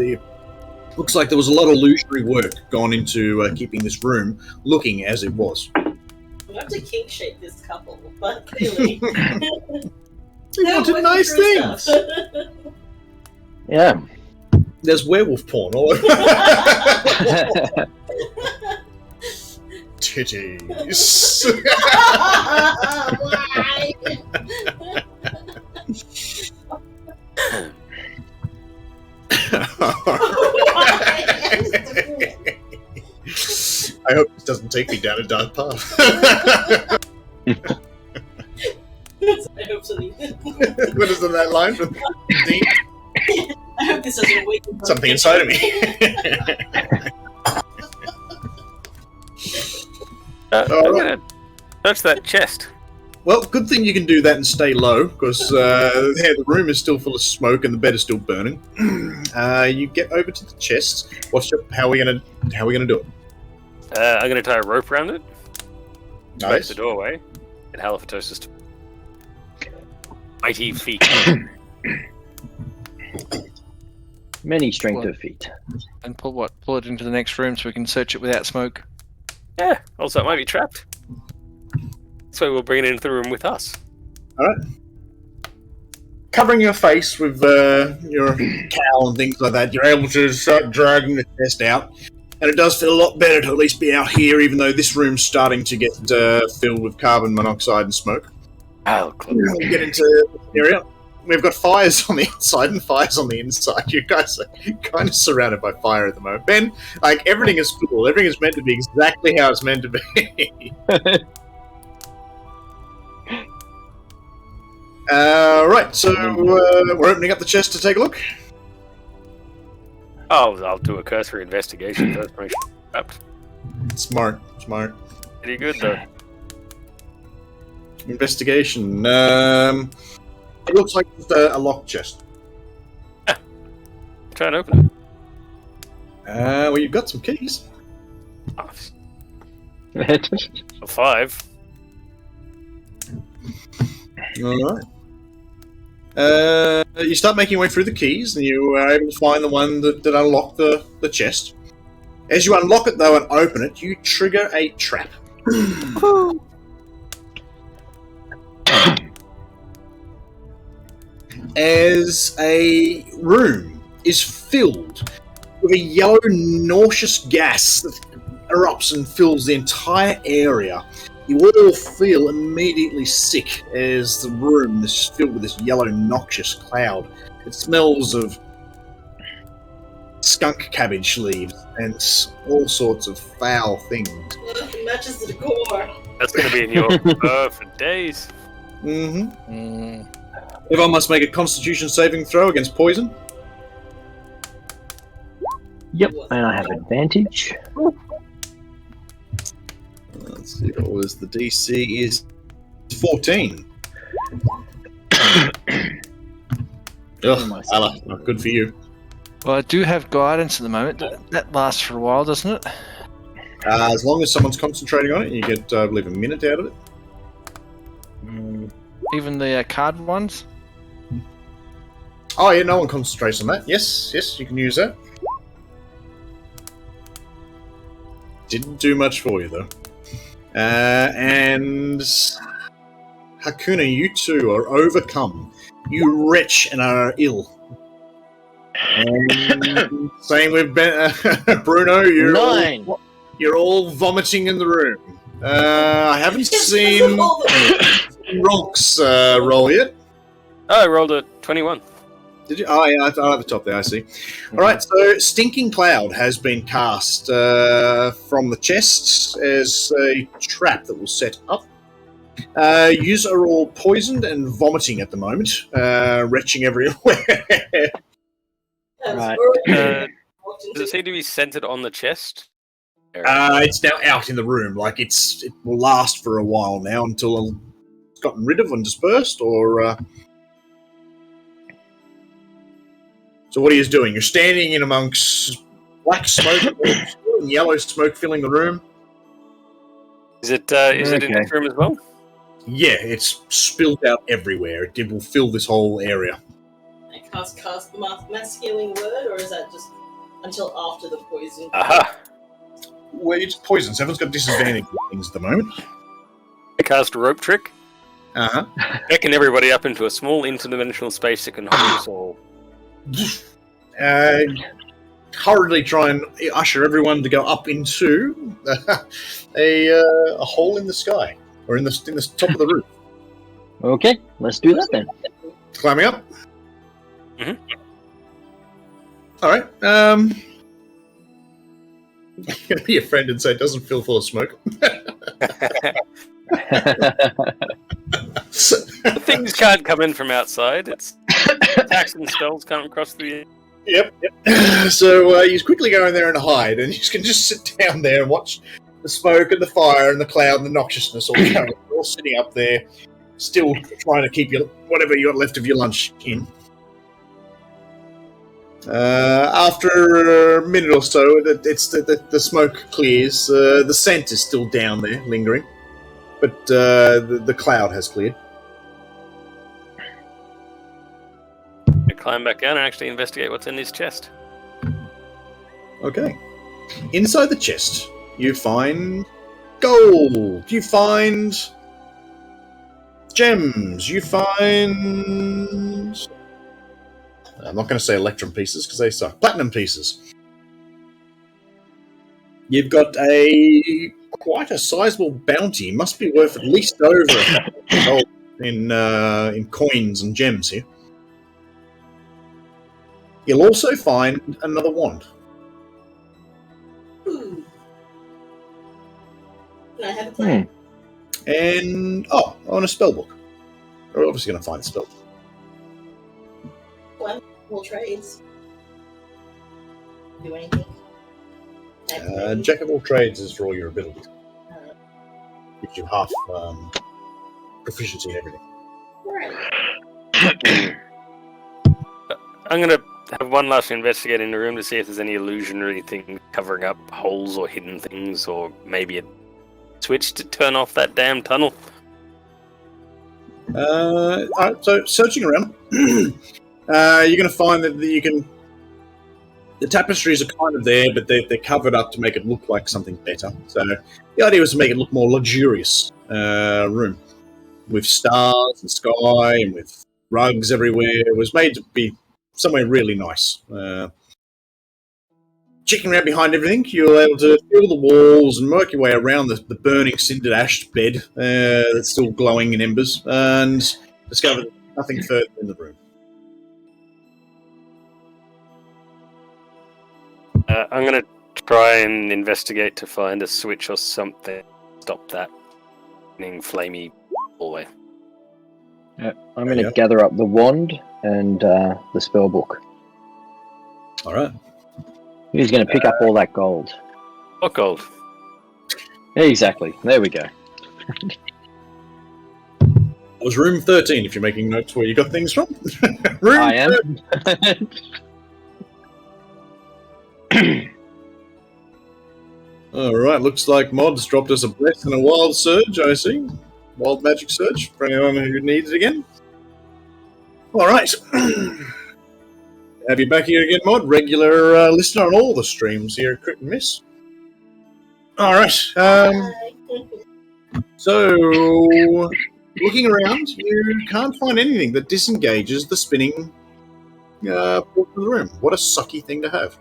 Looks like there was a lot of illusory work gone into keeping this room looking as it was. I'm going to have to kink shake this couple, but clearly. They wanted nice things. Yeah. There's werewolf porn all over. Titties. I hope this doesn't take me down a dark path. I hope so. What is in that line from Dean? I hope this doesn't wake up. Something inside of me. I'm gonna touch that chest. Well, good thing you can do that and stay low, because the room is still full of smoke and the bed is still burning. You get over to the chest. How are we gonna do it? I'm gonna tie a rope around it. Break Nice. the doorway. And halitosis to mighty feet. Many strength of feet. And pull it into the next room so we can search it without smoke. Yeah. Also, it might be trapped. So we'll bring it into the room with us. Covering your face with your cowl and things like that, you're able to start dragging the chest out. And it does feel a lot better to at least be out here, even though this room's starting to get filled with carbon monoxide and smoke. Oh, We get into the area. We've got fires on the outside and fires on the inside. You guys are kind of surrounded by fire at the moment. Ben, like, everything is cool. Everything is meant to be exactly how it's meant to be. Right, so we're opening up the chest to take a look. Oh, I'll do a cursory investigation first. Make sure it's trapped. Smart. Pretty good though. Investigation. It looks like it's a locked chest. Try and open it. Well, you've got some keys. Oh, 5. All right. You start making your way through the keys, and you are able to find the one that unlocked the chest. As you unlock it, though, and open it, you trigger a trap. As a room is filled with a yellow, nauseous gas that erupts and fills the entire area. You all feel immediately sick as the room is filled with this yellow, noxious cloud. It smells of skunk cabbage leaves and all sorts of foul things. It matches the decor. That's going to be in your for days. Mm-hmm. Everyone must make a Constitution saving throw against poison. Yep, and I have advantage. Let's see, what was the DC is 14. Ugh, Allah, not good for you. Well, I do have guidance at the moment. That lasts for a while, doesn't it? As long as someone's concentrating on it, you get, I believe, a minute out of it. Even the card ones? Oh, yeah, no one concentrates on that. Yes, you can use that. Didn't do much for you, though. And Hakuna, you two are overcome. You wretch and are ill. Same with Bruno. 9. You're all vomiting in the room. I haven't seen Ronks roll yet. Oh, I rolled a 21. Did you? Oh, yeah, at the top there, I see. All right, so Stinking Cloud has been cast from the chest as a trap that will set up. Yous are all poisoned and vomiting at the moment, retching everywhere. Right. Does it seem to be centered on the chest? It's now out in the room. Like it will last for a while now until it's gotten rid of and dispersed, or... So what are you doing? You're standing in amongst black smoke and yellow smoke filling the room. Is it in this room as well? Yeah, it's spilled out everywhere. It will fill this whole area. I cast mass healing word, or is that just until after the poison? Aha! Well, it's poison, so everyone's got disadvantage on things at the moment. I cast rope trick. Uh-huh. Beckon everybody up into a small interdimensional space that can hold us all. Hurriedly try and usher everyone to go up into a hole in the sky, or in the top of the roof. Okay, let's do that then. Climbing up. Mhm. All right. I'm gonna be a friend and say it doesn't feel full of smoke. Things can't come in from outside. It's attacks and spells can't cross the. Yep. So you quickly go in there and hide, and you can just sit down there and watch the smoke and the fire and the cloud and the noxiousness all going. You're all sitting up there, still trying to keep whatever you got left of your lunch in. After a minute or so, it's the smoke clears. The scent is still down there, lingering, but the cloud has cleared. I climb back down and actually investigate what's in this chest. Okay. Inside the chest, you find gold. You find gems. You find... I'm not going to say electrum pieces because they suck. Platinum pieces. You've got quite a sizable bounty. Must be worth at least over $1,000 in coins and gems here. You'll also find another wand. Can I have a plan? And, on a spell book. We're obviously going to find a spell book. Well, trades. Do anything? Jack of all trades is for all your abilities. Gives you half proficiency in everything. Right. I'm gonna have one last investigate in the room to see if there's any illusionary thing covering up holes or hidden things, or maybe a switch to turn off that damn tunnel. Alright, so searching around, you're going to find that you can... The tapestries are kind of there, but they're covered up to make it look like something better. So the idea was to make it look more luxurious room. With stars and sky and with rugs everywhere. It was made to be somewhere really nice. Checking around behind everything, you're able to feel the walls and work your way around the burning cindered ash bed that's still glowing in embers, and discover nothing further in the room. I'm gonna try and investigate to find a switch or something. Stop that flamey hallway. I'm going to gather up the wand and the spell book. All right. Who's going to pick up all that gold? What gold? Exactly. There we go. It was room 13, if you're making notes where you got things from. Room I am. 13. All right, looks like Mod's dropped us a bless and a wild surge, I see. Wild magic surge, for anyone who needs it again. All right. Have you back here again, Mod. Regular listener on all the streams here at Crit and Miss. All right. So, looking around, you can't find anything that disengages the spinning portion of the room. What a sucky thing to have.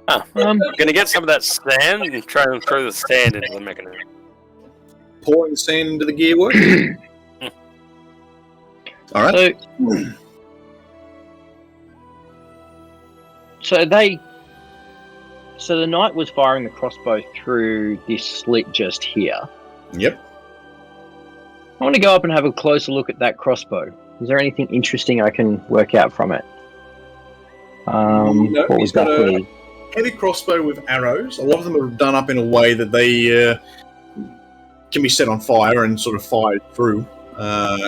I'm gonna get some of that sand and try and throw the sand into the mechanism. Pouring sand into the gearwork. All right. So the knight was firing the crossbow through this slit just here. Yep. I want to go up and have a closer look at that crossbow. Is there anything interesting I can work out from it? What was that, please? Heavy crossbow with arrows. A lot of them are done up in a way that they can be set on fire and sort of fired through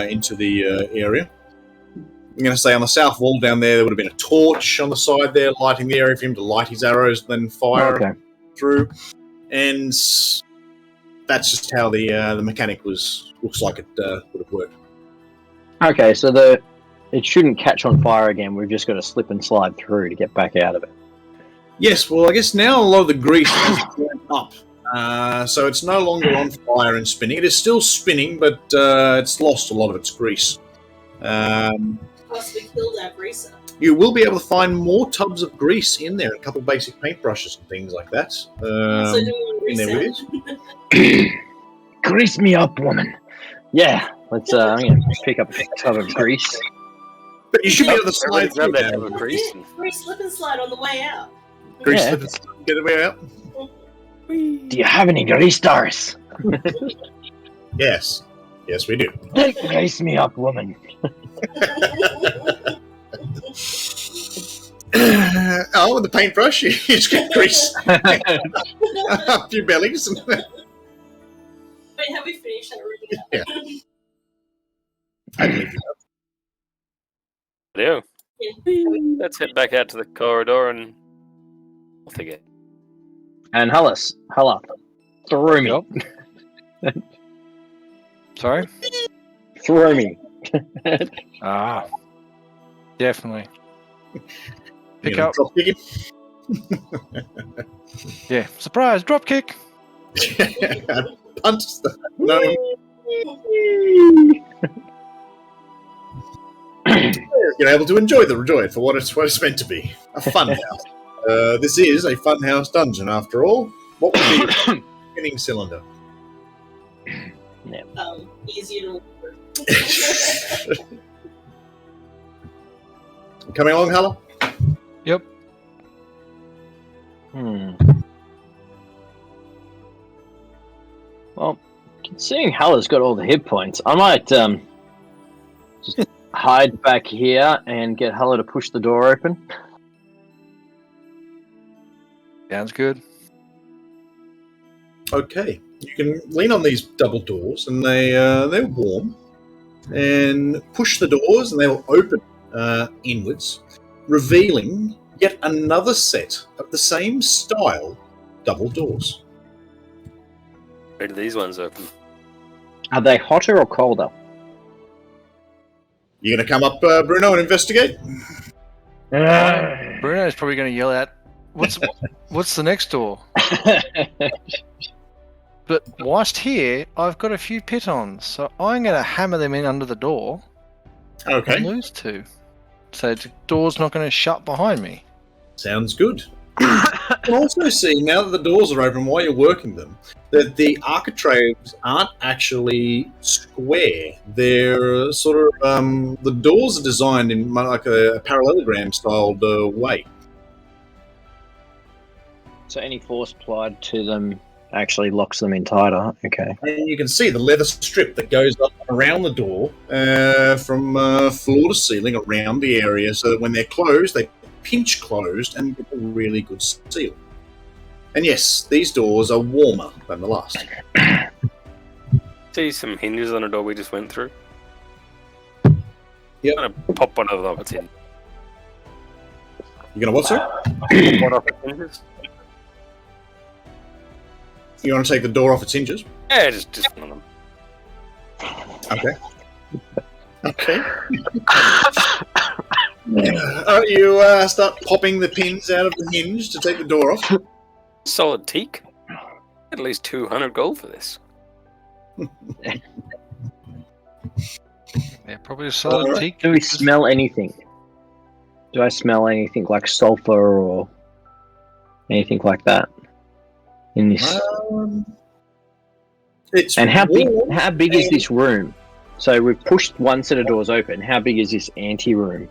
into the area. I'm going to say on the south wall down there would have been a torch on the side there, lighting the area for him to light his arrows, then fire through. And that's just how the mechanic looks like it would have worked. Okay, so it shouldn't catch on fire again. We've just got to slip and slide through to get back out of it. Yes, well, I guess now a lot of the grease has gone up. So it's no longer on fire and spinning. It is still spinning, but it's lost a lot of its grease. Possibly kill that greaser. You will be able to find more tubs of grease in there, a couple of basic paintbrushes and things like that. So doing In there with it. Grease me up, woman. Yeah, let's. I'm gonna pick up a tub of grease. But you should be able to slide through Grab that that. tub of grease. Grease slip and slide on the way out. Grease Yeah. slip and slide, get the way out. Do you have any grease stars? Yes. Yes, we do. Grease me up, woman. With the paintbrush, you just get grease up your bellies. Wait, have we finished that already? I believe you. Yeah. Yeah. Let's head back out to the corridor and off again. And Halla, throw me. Yep. Sorry? Throw me. Ah. Definitely. Pick You up. drop kick Yeah. Surprise! Drop kick! him. Punch the no. You're able to enjoy it for what it's meant to be. A fun house. This is a fun house dungeon after all. What would be a spinning cylinder? Easier to Coming along, Halla? Yep. Well, considering Halla's got all the hit points, I might just hide back here and get Halla to push the door open. Sounds good. Okay. You can lean on these double doors, and they're warm. And push the doors, and they will open inwards, revealing yet another set of the same style double doors. Where do these ones open? Are they hotter or colder? You going to come up, Bruno, and investigate? Bruno's probably going to yell out, "What's the next door?" But whilst here, I've got a few pitons, so I'm going to hammer them in under the door and Okay. lose two. So the door's not going to shut behind me. Sounds good. You can also see, now that the doors are open while you're working them, that the architraves aren't actually square. They're sort of, the doors are designed in like a parallelogram styled way. So any force applied to them actually locks them in tighter. Okay. And you can see the leather strip that goes up around the door from floor to ceiling around the area, so that when they're closed, they pinch closed and get a really good seal. And yes, these doors are warmer than the last. See some hinges on a door we just went through? Yep. I'm gonna pop one of them off its hinges. You gonna what, sir? Pop one off its hinges? You want to take the door off its hinges? Yeah, just one of them. Okay. Okay. You start popping the pins out of the hinge to take the door off. Solid teak. At least 200 gold for this. Yeah, probably a solid Alright. teak. Do we smell anything? Do I smell anything like sulfur or anything like that in this? It's And how warm big is and- this room? So we've pushed one set of doors open. How big is this ante room?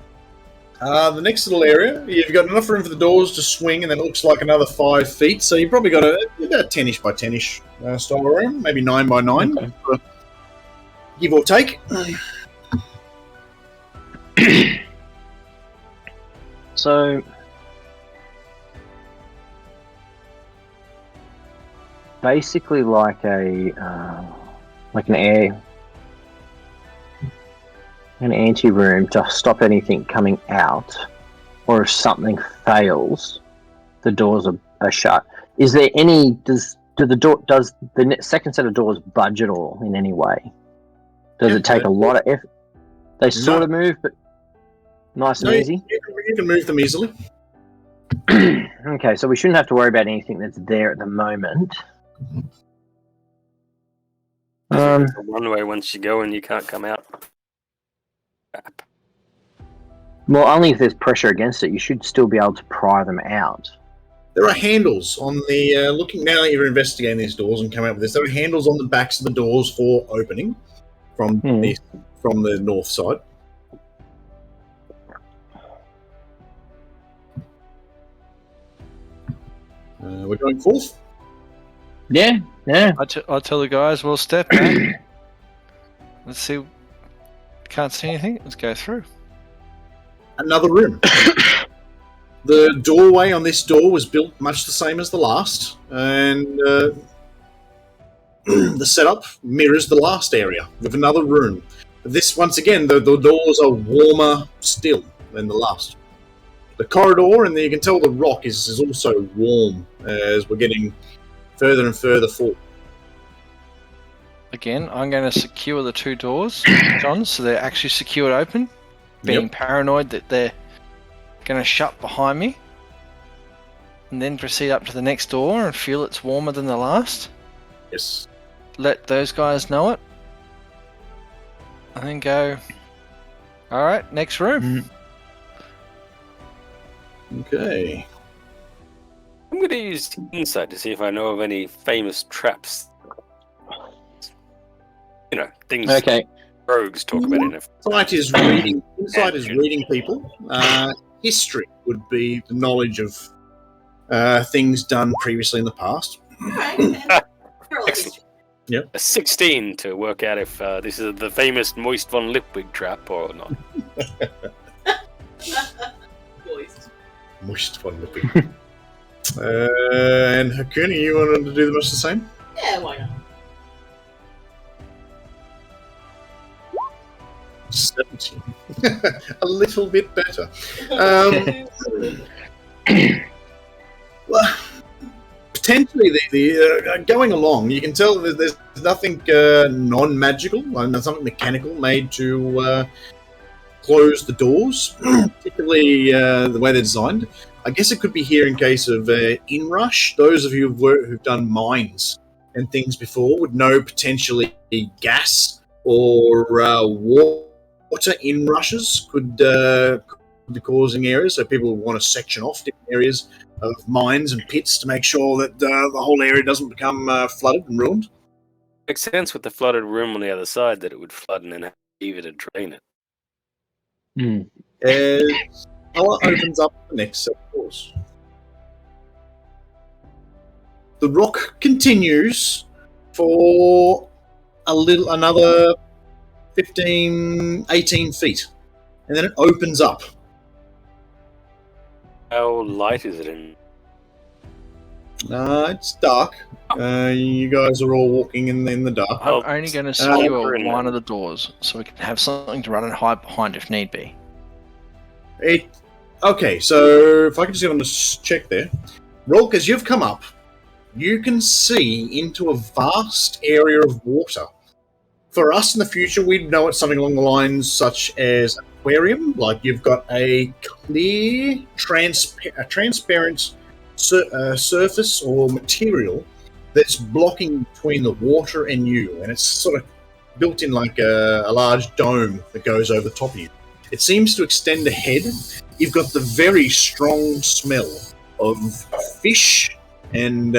The next little area, you've got enough room for the doors to swing, and then it looks like another 5 feet. So you've probably got about 10-ish by 10-ish style room, maybe 9 by 9, give or take. So basically, like an ante room to stop anything coming out, or if something fails, the doors are shut. Is there any? Does the second set of doors budge at all in any way? Does it take a lot of effort? They sort of move, but nice and easy. You can move them easily. Okay, so we shouldn't have to worry about anything that's there at the moment. It's a one-way once you go and you can't come out. Well, only if there's pressure against it. You should still be able to pry them out. There are handles on the looking now that you're investigating these doors and coming up with this. There are handles on the backs of the doors for opening from the north side. We're going forth. Yeah. I tell the guys, we'll step back. Let's see. Can't see anything. Let's go through. Another room. The doorway on this door was built much the same as the last, and the setup mirrors the last area with another room. This, once again, the doors are warmer still than the last. The corridor, and you can tell the rock is also warm as we're getting further and further forward. Again, I'm going to secure the 2 doors, John, so they're actually secured open. Being paranoid that they're going to shut behind me. And then proceed up to the next door and feel it's warmer than the last. Yes. Let those guys know it. And then go, alright, next room. Okay. I'm going to use insight to see if I know of any famous traps. You know, things rogues talk about in it. Insight is reading. Insight is reading people. History would be the knowledge of things done previously in the past. Excellent. Yep. A 16 to work out if this is the famous Moist von Lipwig trap or not. Moist von Lipwig. And Hakuna, you wanted to do much the same? Yeah, why not? 17. A little bit better. Well, potentially, the going along, you can tell that there's nothing non-magical, something mechanical made to close the doors, particularly the way they're designed. I guess it could be here in case of inrush. Those of you who've done mines and things before would know potentially gas or water inrushes could be causing areas. So people would want to section off different areas of mines and pits to make sure that the whole area doesn't become flooded and ruined. Makes sense with the flooded room on the other side that it would flood and then have to leave it to drain it. As Ella opens up the next set of doors. The rock continues for another 15, 18 feet. And then it opens up. How light is it in? It's dark. You guys are all walking in the dark. I'm only going to secure one of the doors so we can have something to run and hide behind if need be. Okay, so if I can just get on this check there. Rolk, as you've come up, you can see into a vast area of water. For us in the future, we'd know it's something along the lines such as an aquarium, like you've got a clear, transparent surface or material that's blocking between the water and you, and it's sort of built in like a large dome that goes over the top of you. It seems to extend ahead. You've got the very strong smell of fish and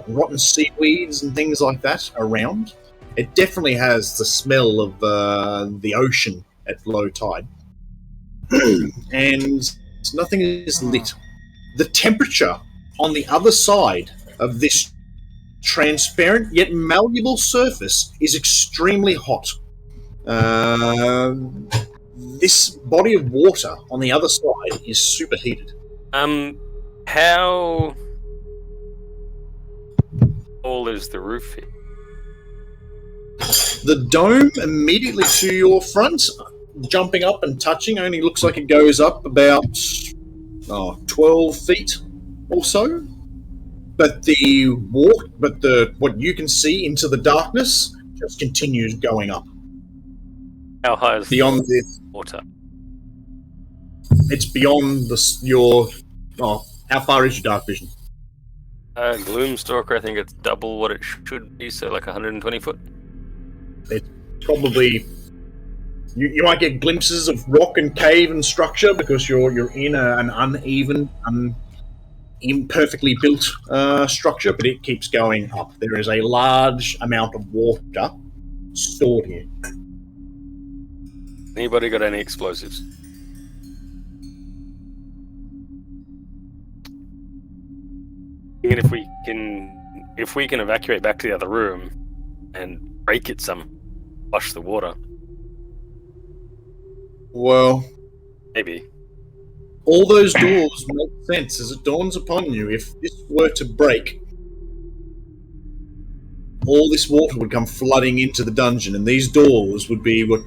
rotten seaweeds and things like that around. It definitely has the smell of the ocean at low tide. And nothing is lit. The temperature on the other side of this transparent yet malleable surface is extremely hot. This body of water on the other side is superheated. How tall is the roof here? The dome immediately to your front, jumping up and touching, only looks like it goes up about 12 feet or so. But what you can see into the darkness just continues going up. How high is Beyond the the water? It's beyond your. Oh, how far is your dark vision? Gloomstalker, I think it's double what it should be, so like 120 foot. It's probably. You might get glimpses of rock and cave and structure because you're in an uneven, imperfectly built structure, but it keeps going up. There is a large amount of water stored here. Anybody got any explosives? And if we can evacuate back to the other room and break it flush the water. Well, Maybe. all those doors make sense as it dawns upon you. If this were to break, all this water would come flooding into the dungeon, and these doors would be what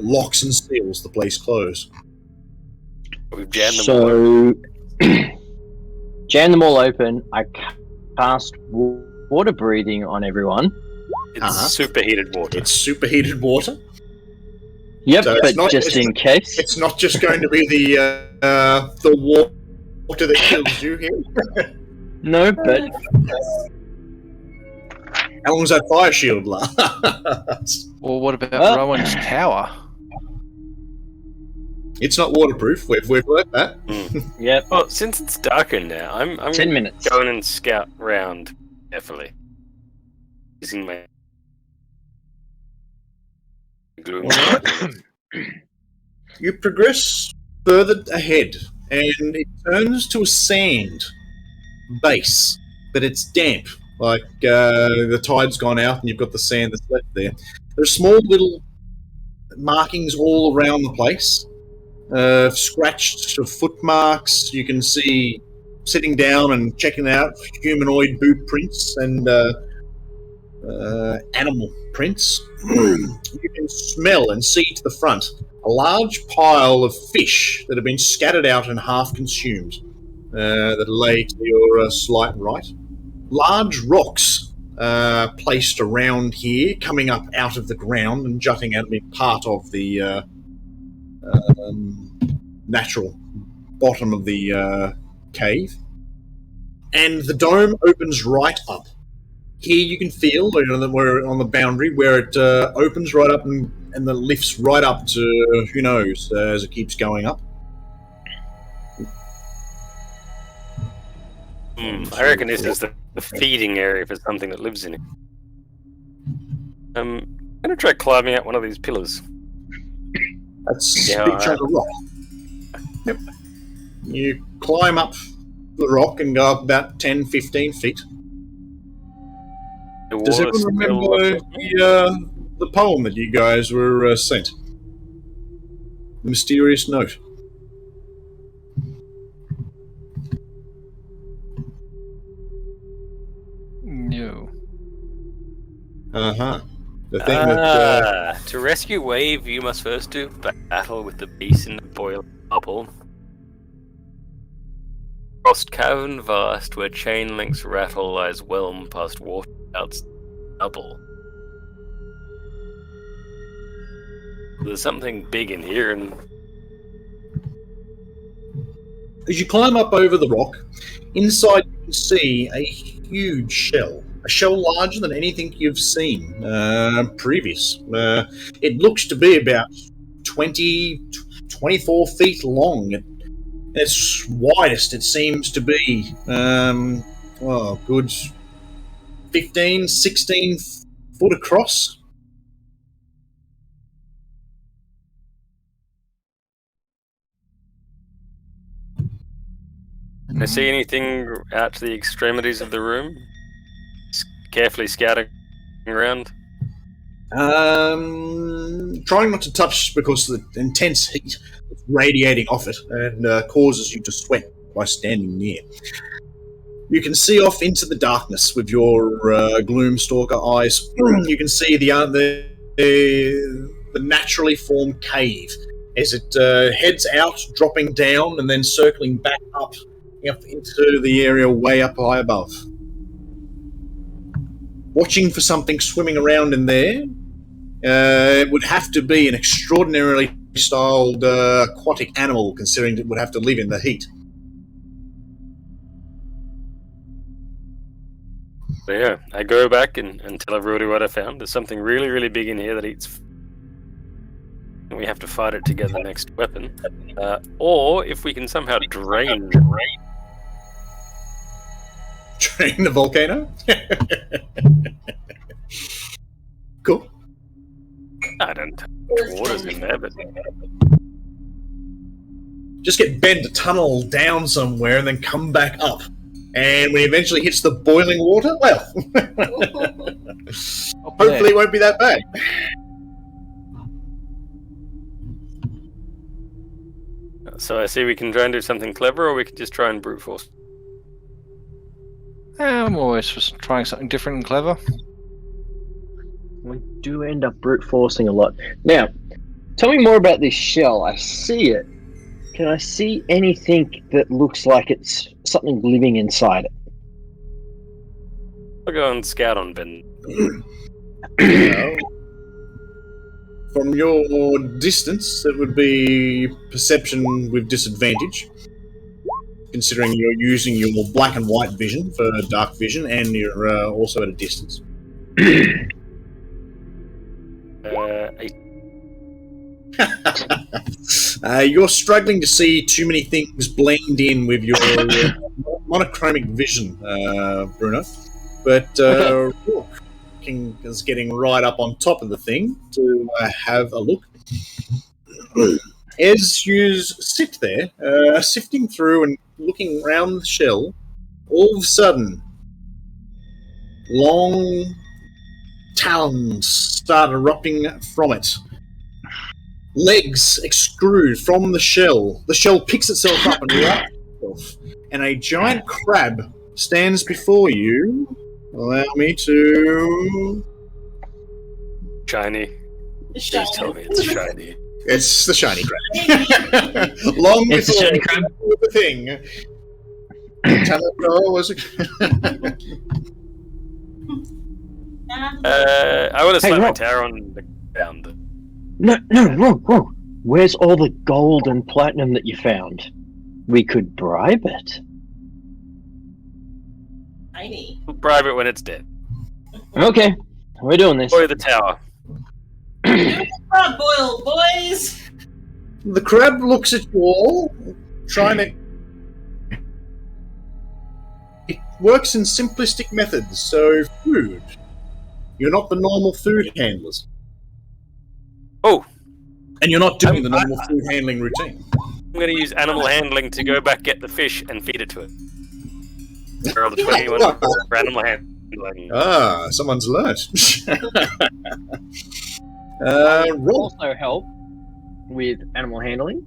locks and seals the place closed. We've jammed them all open. So, jam them all open. I cast water breathing on everyone. It's superheated water. It's superheated water. Yep, So but just in case. It's not just going to be the water that kills you here. No, but How long does that fire shield last? Well, what about Well- Rowan's tower? It's not waterproof. We've learned that. yep, Well, since it's darker now, I'm 10 minutes. going and scout round carefully. Using my gloom. You progress further ahead, and it turns to a sand base, but it's damp. Like the tide's gone out, and you've got the sand that's left there. There's small little markings all around the place, scratched foot marks. You can see sitting down and checking out humanoid boot prints and animal prints. You can smell and see to the front a large pile of fish that have been scattered out and half consumed that lay to your slight right. Large rocks placed around here, coming up out of the ground and jutting out, being part of the natural bottom of the cave. And the dome opens right up. Here you can feel that we're on the boundary where it opens right up and then lifts right up to who knows as it keeps going up. I reckon this is the feeding area for something that lives in it. I'm going to try climbing out one of these pillars. That's Yeah, a big chunk of rock. Yep. You climb up the rock and go up about 10, 15 feet. The Does water everyone still remember the poem that you guys were sent? The mysterious note. No. Uh-huh. The thing that... To rescue Wave, you must first do battle with the beast in the boiling bubble. Cross cavern vast, where chain links rattle, lies whelm past water outs double. There's something big in here, and As you climb up over the rock, inside you can see a huge shell. A shell larger than anything you've seen previous. It looks to be about 24 feet long. At its widest, it seems to be, good 15, 16 foot across. Can I see anything out to the extremities of the room? Carefully scouting around. Trying not to touch because of the intense heat that's radiating off it and causes you to sweat by standing near. You can see off into the darkness with your Gloomstalker eyes. You can see the naturally formed cave as it heads out, dropping down, and then circling back up into the area way up high above. Watching for something swimming around in there. It would have to be an extraordinarily styled aquatic animal, considering it would have to live in the heat. So yeah, I go back and tell everybody what I found. There's something really, really big in here that eats. And we have to fight it to get the next weapon. Or if we can somehow drain Drain the volcano? Cool. I don't touch waters in there, but Just get Ben to tunnel down somewhere and then come back up. And when he eventually hits the boiling water, well, hopefully it won't be that bad. so I see we can try and do something clever, or we can just try and brute force. I'm always just trying something different and clever. We do end up brute forcing a lot. Now, tell me more about this shell. I see it. Can I see anything that looks like it's something living inside it? I'll go and scout on Ben. Well, from your distance, it would be perception with disadvantage, considering you're using your black and white vision for dark vision, and you're also at a distance. 8. You're struggling to see too many things blend in with your monochromic vision, Bruno. But Rook is getting right up on top of the thing to have a look. As you sit there, sifting through and looking around the shell, all of a sudden, long talons start erupting from it. Legs extrude from the shell. The shell picks itself up and wraps itself. And a giant crab stands before you. Allow me to... Shiny. Please tell me it's shiny. It's the shiny crab. Long It's the before shiny crab. the thing. Talonfall was I want to slam my Rob. tower on the ground. No, whoa. Where's all the gold and platinum that you found? We could bribe it. Tiny. We'll bribe it when it's dead. Okay, we're doing this. Destroy the tower. Crab boil, boys! The crab looks at you all, trying to... It works in simplistic methods, so food. You're not the normal food handlers. Oh! And you're not doing the normal food handling routine. I'm going to use animal handling to go back, get the fish, and feed it to it. Roll the 21 for animal handling. Ah, someone's learnt. Roll. Also help with animal handling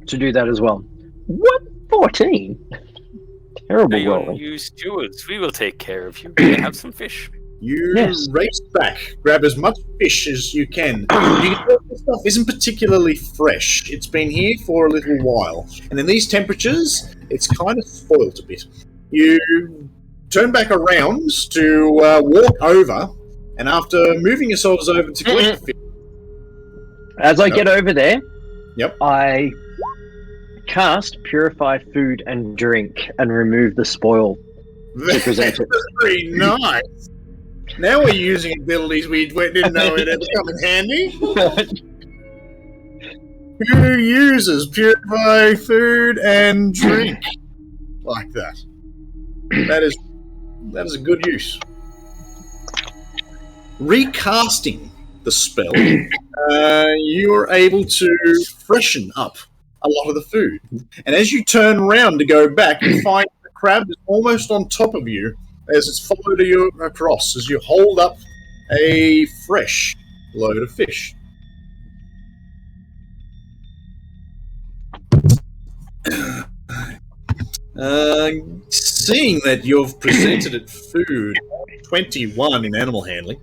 to do that as well. What? 14? Terrible Hey, rolling. you stewards, we will take care of you. We have some fish. You Yes. race back, grab as much fish as you can. You can tell this stuff isn't particularly fresh. It's been here for a little while. And in these temperatures, it's kind of spoiled a bit. You turn back around to walk over, and after moving yourselves over to collect the fish... As I get over there, Yep. I cast Purify Food and Drink and remove the spoil. present it. Very nice. Now we're using abilities we didn't know it ever come in handy. Who uses purify food and drink like that? That is a good use. Recasting the spell, you're able to freshen up a lot of the food. And as you turn around to go back, you find the crab is almost on top of you as it's followed you across as you hold up a fresh load of fish. Seeing that you've presented it food, 21 in animal handling,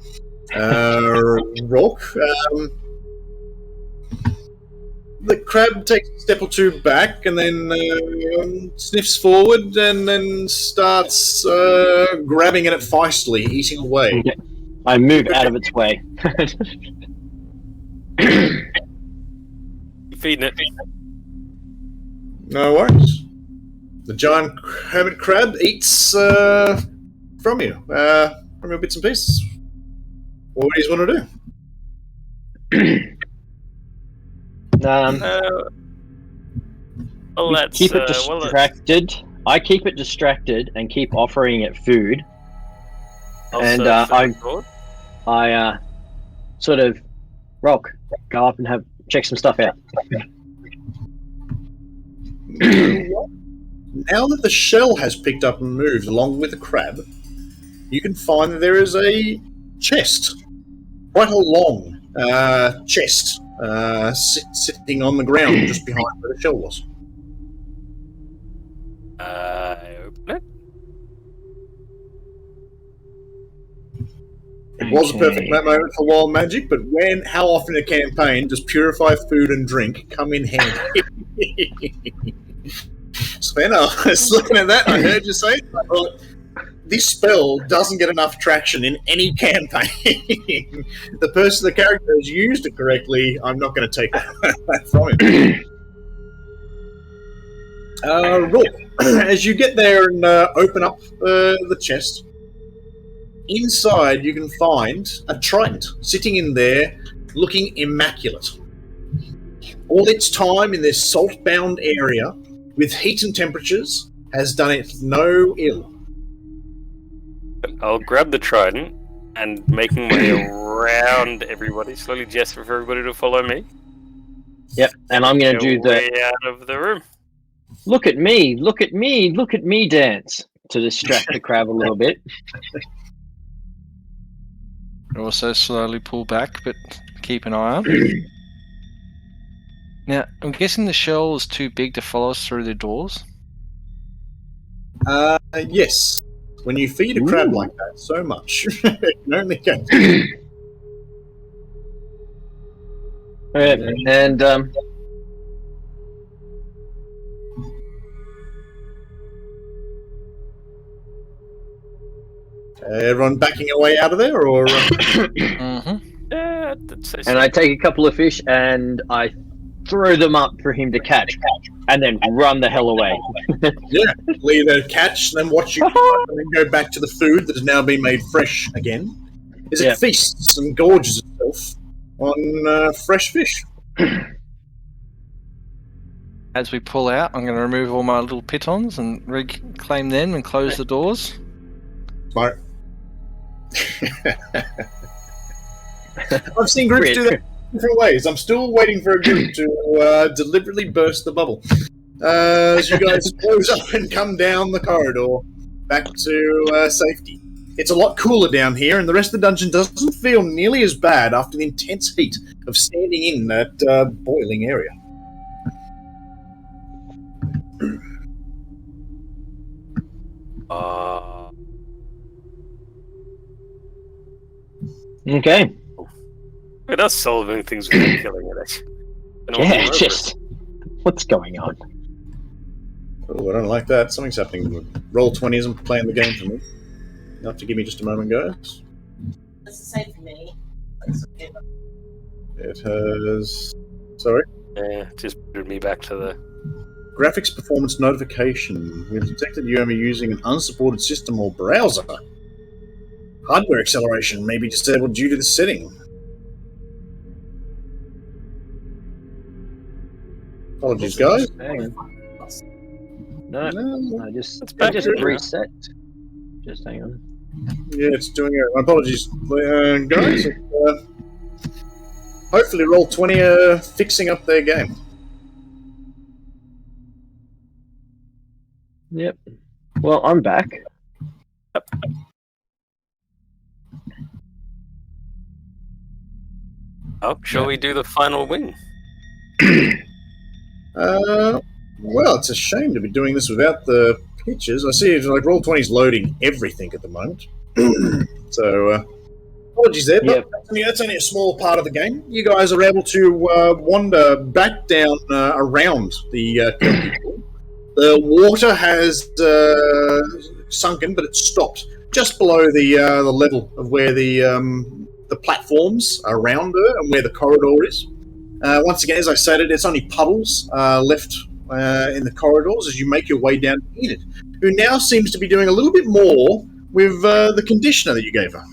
Rock, the crab takes a step or two back and then sniffs forward and then starts grabbing at it feistily, eating away. Okay. I move out of its way. Feeding it. No worries. The giant hermit crab eats from you, from your bits and pieces. What do you want to do? Well, that's Keep it distracted. I keep it distracted and keep offering it food. And I sort of Rock, go up and check some stuff out. Now that the shell has picked up and moved along with the crab, you can find that there is a chest, quite a long chest, sitting on the ground just behind where the shell was. Open it. It was a perfect moment for wild magic, but how often in a campaign does purify food and drink come in handy? Sven, I was looking at that and I heard you say it. I thought, this spell doesn't get enough traction in any campaign. The character has used it correctly. I'm not going to take that from him. Rook, as you get there and open up the chest, inside you can find a trident sitting in there looking immaculate. All its time in this salt-bound area with heat and temperatures has done it no ill. I'll grab the trident and making my way around everybody, slowly gesture for everybody to follow me. Yep, and I'm going to do the way out of the room. look at me dance to distract the crab a little bit. Also slowly pull back, but keep an eye on. Now, I'm guessing the shell is too big to follow us through the doors. Yes. When you feed a crab like that so much, it can only go. And everyone backing away out of there, or? And I take a couple of fish and I throw them up for him to catch, and then run the hell away. Yeah, leave the catch, then watch you, and then go back to the food that has now been made fresh again. As it feasts and gorges itself on fresh fish. As we pull out, I'm going to remove all my little pitons and reclaim them and close the doors. Smart. I've seen groups do that different ways. I'm still waiting for a group to deliberately burst the bubble. As you guys close up and come down the corridor back to safety. It's a lot cooler down here, and the rest of the dungeon doesn't feel nearly as bad after the intense heat of standing in that boiling area. Okay. We're not solving things without killing it. Yeah, just what's going on? Oh, I don't like that. Something's happening. Roll 20 isn't playing the game for me. You'll have to give me just a moment, guys. That's the same for me. It has... Sorry? Yeah, just put me back to the... Graphics performance notification. We've detected you are using an unsupported system or browser. Hardware acceleration may be disabled due to the setting. Apologies, guys. Hang on. No, No, I just back just to it now. reset. Just hang on. yeah, it's doing it. My apologies, guys. Hopefully, Roll20 are fixing up their game. Yep. Well, I'm back. Oh, shall we do the final win? Well, it's a shame to be doing this without the pictures. I see it's like Roll20's loading everything at the moment. So, apologies there, but that's only a small part of the game. You guys are able to wander back down around the Kelpie pool. The water has sunken, but it's stopped just below the level of where the platforms around her and where the corridor is. Once again, as I stated, it's only puddles left in the corridors as you make your way down to Enid, who now seems to be doing a little bit more with the conditioner that you gave her.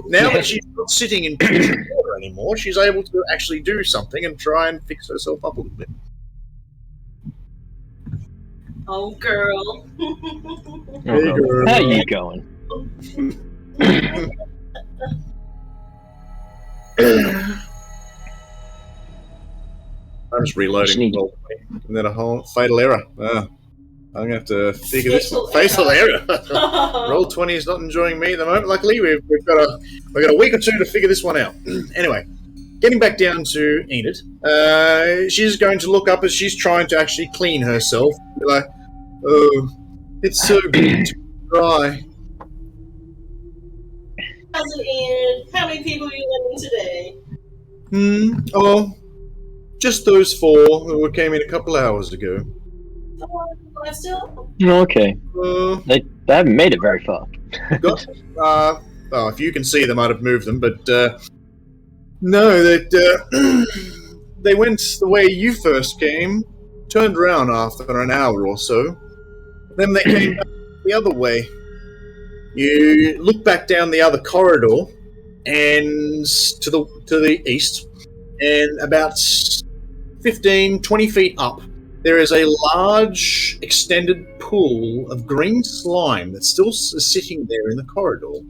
Now that she's not sitting in putrid water anymore, she's able to actually do something and try and fix herself up a little bit. Oh, girl. Hey, girl. How you going? I'm just reloading. And then a whole fatal error. I'm going to have to figure this out. Fatal error. Roll20 is not enjoying me at the moment. Luckily, we've got a week or two to figure this one out. Anyway, getting back down to Enid, she's going to look up as she's trying to actually clean herself. Be like, oh, it's so good to dry. How's it, Enid? How many people are you letting today? Oh, just those 4 who came in a couple hours ago. Alive still? Okay. They haven't made it very far. Well, if you can see them, I'd have moved them, but no, they went the way you first came, turned around after an hour or so, then they came back the other way. You look back down the other corridor, and to the east, and about 15, 20 feet up, there is a large, extended pool of green slime that's still sitting there in the corridor.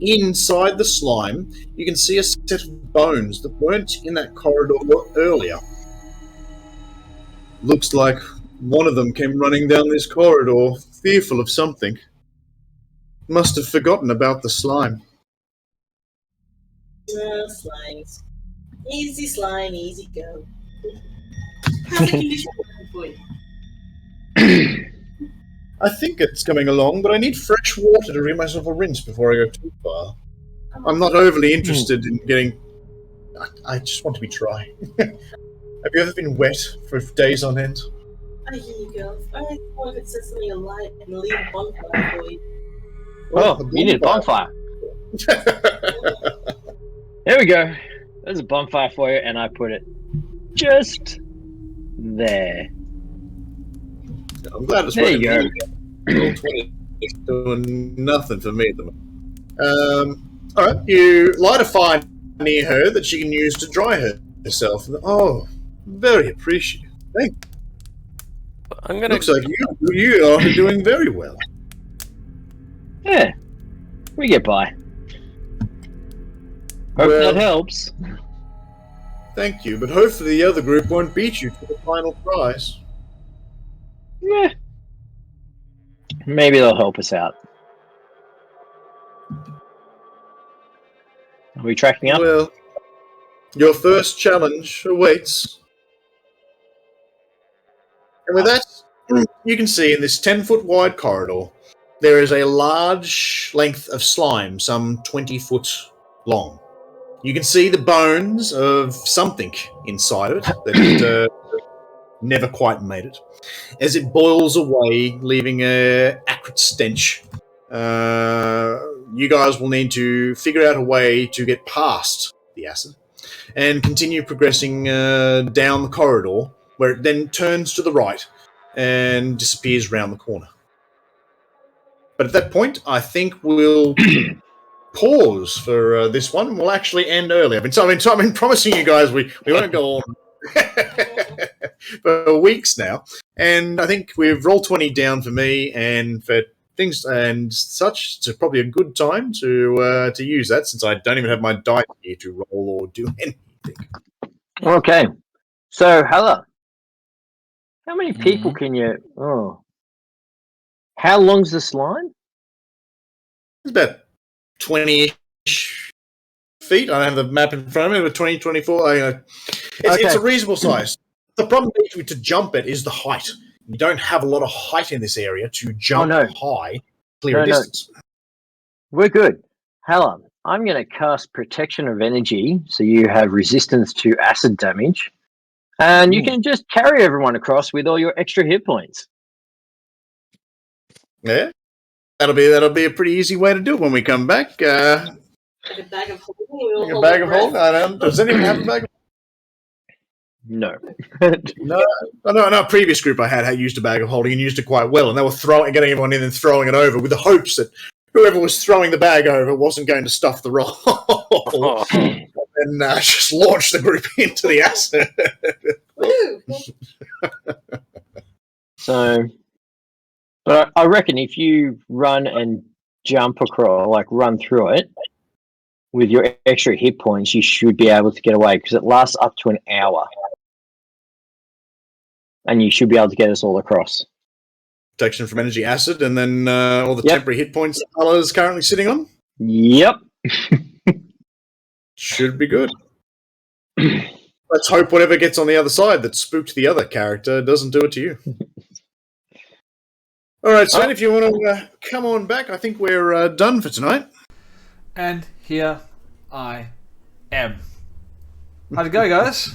Inside the slime, you can see a set of bones that weren't in that corridor earlier. Looks like one of them came running down this corridor, fearful of something. Must have forgotten about the slime. Slimes. Easy slime, easy go. How's the condition working for you? I think it's coming along, but I need fresh water to give myself a rinse before I go too far. I'm not overly interested in getting... I just want to be dry. Have you ever been wet for days on end? Here you go. I thought I could set something alight and leave a bonfire for you. Oh, you need a bonfire. There we go. There's a bonfire for you, and I put it just there. I'm glad it's there you go. Roll20 is doing nothing for me at the moment. Alright, you light a fire near her that she can use to dry herself. Oh, very appreciative. Thank you. I'm gonna. Looks like you are doing very well. Yeah, we get by. Hope Well, that helps. Thank you, but hopefully the other group won't beat you to the final prize. Yeah. Maybe they'll help us out. Are we tracking up? Well, your first challenge awaits. And with that, you can see in this 10-foot wide corridor, there is a large length of slime, some 20 foot long. You can see the bones of something inside of it that never quite made it. As it boils away, leaving an acrid stench, you guys will need to figure out a way to get past the acid and continue progressing down the corridor, where it then turns to the right and disappears round the corner. But at that point, I think we'll pause for this one. We'll actually end early. I've been promising you guys we won't go on. for weeks now, and I think we've rolled 20 down for me and for things and such. It's probably a good time to use that since I don't even have my die here to roll or do anything. Okay. So, Hella, how many people can you... Oh. How long's this line? It's about 20-ish feet. I don't have the map in front of me, but 20, 24. It's a reasonable size. The problem to jump it is the height. You don't have a lot of height in this area to jump high, clear a distance. We're good. Hella, I'm going to cast Protection of Energy, so you have resistance to acid damage, and you can just carry everyone across with all your extra hit points. Yeah, that'll be a pretty easy way to do it when we come back. Like a bag of holding. Like a bag of holding. I don't. Does anyone have a bag of No. No. I know a previous group I had used a bag of holding and used it quite well, and they were getting everyone in and throwing it over with the hopes that whoever was throwing the bag over wasn't going to stuff the roll. And just launch the group into the acid. So, but I reckon if you run and jump across, like run through it, with your extra hit points, you should be able to get away because it lasts up to an hour. And you should be able to get us all across. Protection from energy acid, and then all the temporary hit points Hala is currently sitting on? Yep. Should be good. Let's hope whatever gets on the other side that spooked the other character doesn't do it to you. All right, Sven, if you want to come on back, I think we're done for tonight. And here I am. How'd it go, guys?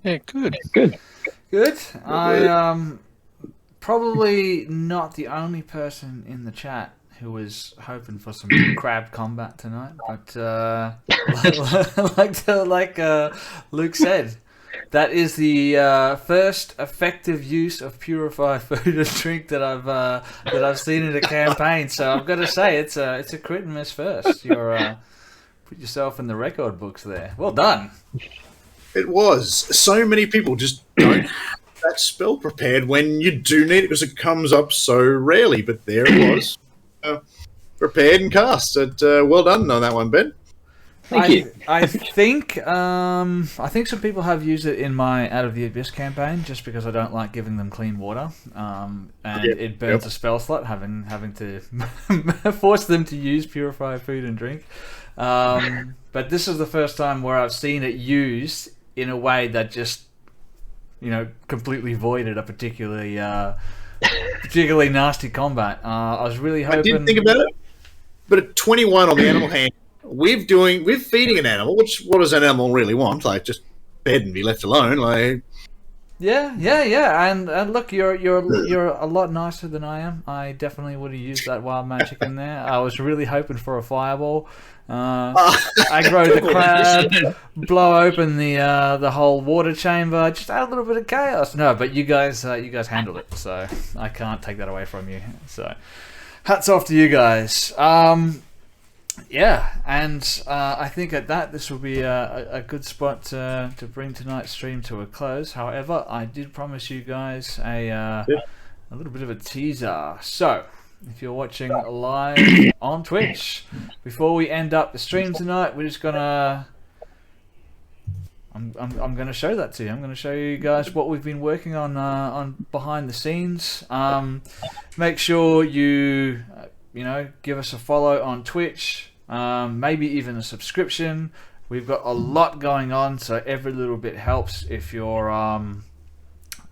Yeah, good. Good. Good. I probably not the only person in the chat who was hoping for some crab combat tonight, but like Luke said, that is the first effective use of purified food and drink that I've seen in a campaign. So I've got to say it's a crit and miss first. You're put yourself in the record books there. Well done. It was. So many people just don't have that spell prepared when you do need it because it comes up so rarely. But there it was, prepared and cast. Well done on that one, Ben. Thank you. I think some people have used it in my Out of the Abyss campaign just because I don't like giving them clean water, and it burns a spell slot having to force them to use purified food and drink. But this is the first time where I've seen it used in a way that just completely voided a particularly nasty combat. I was really hoping. I didn't think about it, but at 21 on the animal hand. We're feeding an animal, which what does an animal really want? Like just bed and be left alone. Like yeah. And look, you're a lot nicer than I am. I definitely would have used that wild magic in there. I was really hoping for a fireball. Aggro the crab, blow open the whole water chamber, just add a little bit of chaos. No, but you guys handled it, so I can't take that away from you. So hats off to you guys. Yeah, and I think at that this will be a good spot to bring tonight's stream to a close. However, I did promise you guys a little bit of a teaser. So, if you're watching live on Twitch, before we end up the stream tonight, we're just gonna I'm gonna show that to you. I'm gonna show you guys what we've been working on behind the scenes. Make sure you give us a follow on Twitch, maybe even a subscription. We've got a lot going on, so every little bit helps. If you're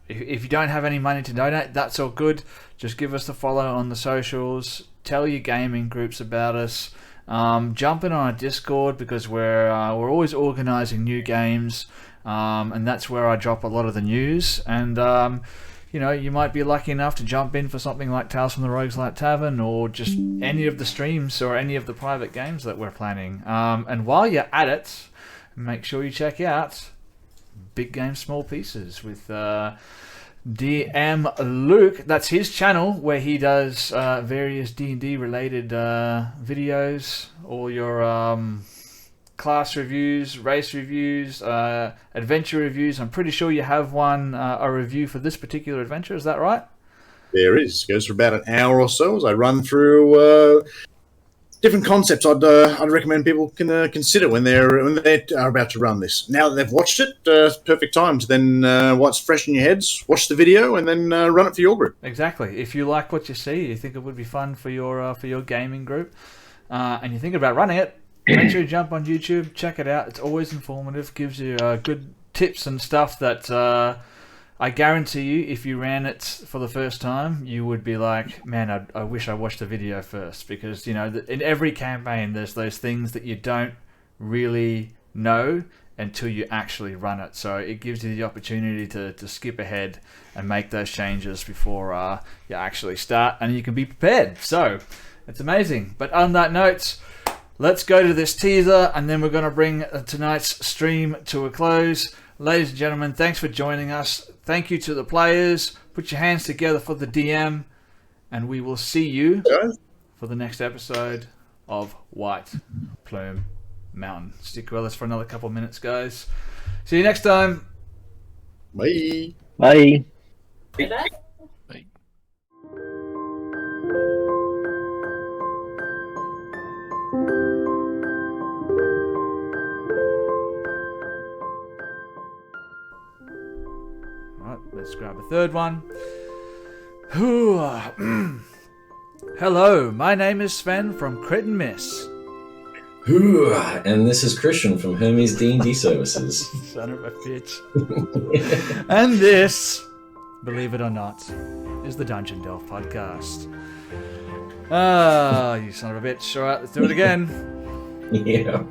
if you don't have any money to donate, that's all good. Just give us a follow on the socials. Tell your gaming groups about us. Jump in on our Discord because we're always organising new games, and that's where I drop a lot of the news. And you might be lucky enough to jump in for something like Tales from the Roguelite Tavern or just any of the streams or any of the private games that we're planning. And while you're at it, make sure you check out Big Game Small Pieces with DM Luke. That's his channel where he does various D&D related videos, all your class reviews, race reviews, adventure reviews. I'm pretty sure you have one, a review for this particular adventure. Is that right? There is. It goes for about an hour or so as I run through different concepts I'd recommend people can consider when they are about to run this. Now that they've watched it, perfect time to then what's fresh in your heads, watch the video, and then run it for your group. Exactly. If you like what you see, you think it would be fun for your gaming group, and you think about running it, make sure you jump on YouTube, check it out. It's always informative, gives you good tips and stuff that I guarantee you, if you ran it for the first time, you would be like, man, I wish I watched the video first. Because, you know, in every campaign, there's those things that you don't really know until you actually run it. So it gives you the opportunity to skip ahead and make those changes before you actually start, and you can be prepared. So it's amazing. But on that note, let's go to this teaser, and then we're going to bring tonight's stream to a close. Ladies and gentlemen, thanks for joining us. Thank you to the players. Put your hands together for the DM, and we will see you for the next episode of White Plume Mountain. Stick with us for another couple of minutes, guys. See you next time. Bye. Bye. Bye-bye. Let's grab a third one. Hello, my name is Sven from Crit and Miss. And this is Christian from Hermes D&D Services. Son of a bitch. And this, believe it or not, is the Dungeon Delve podcast. You son of a bitch. Alright, let's do it again. Yeah.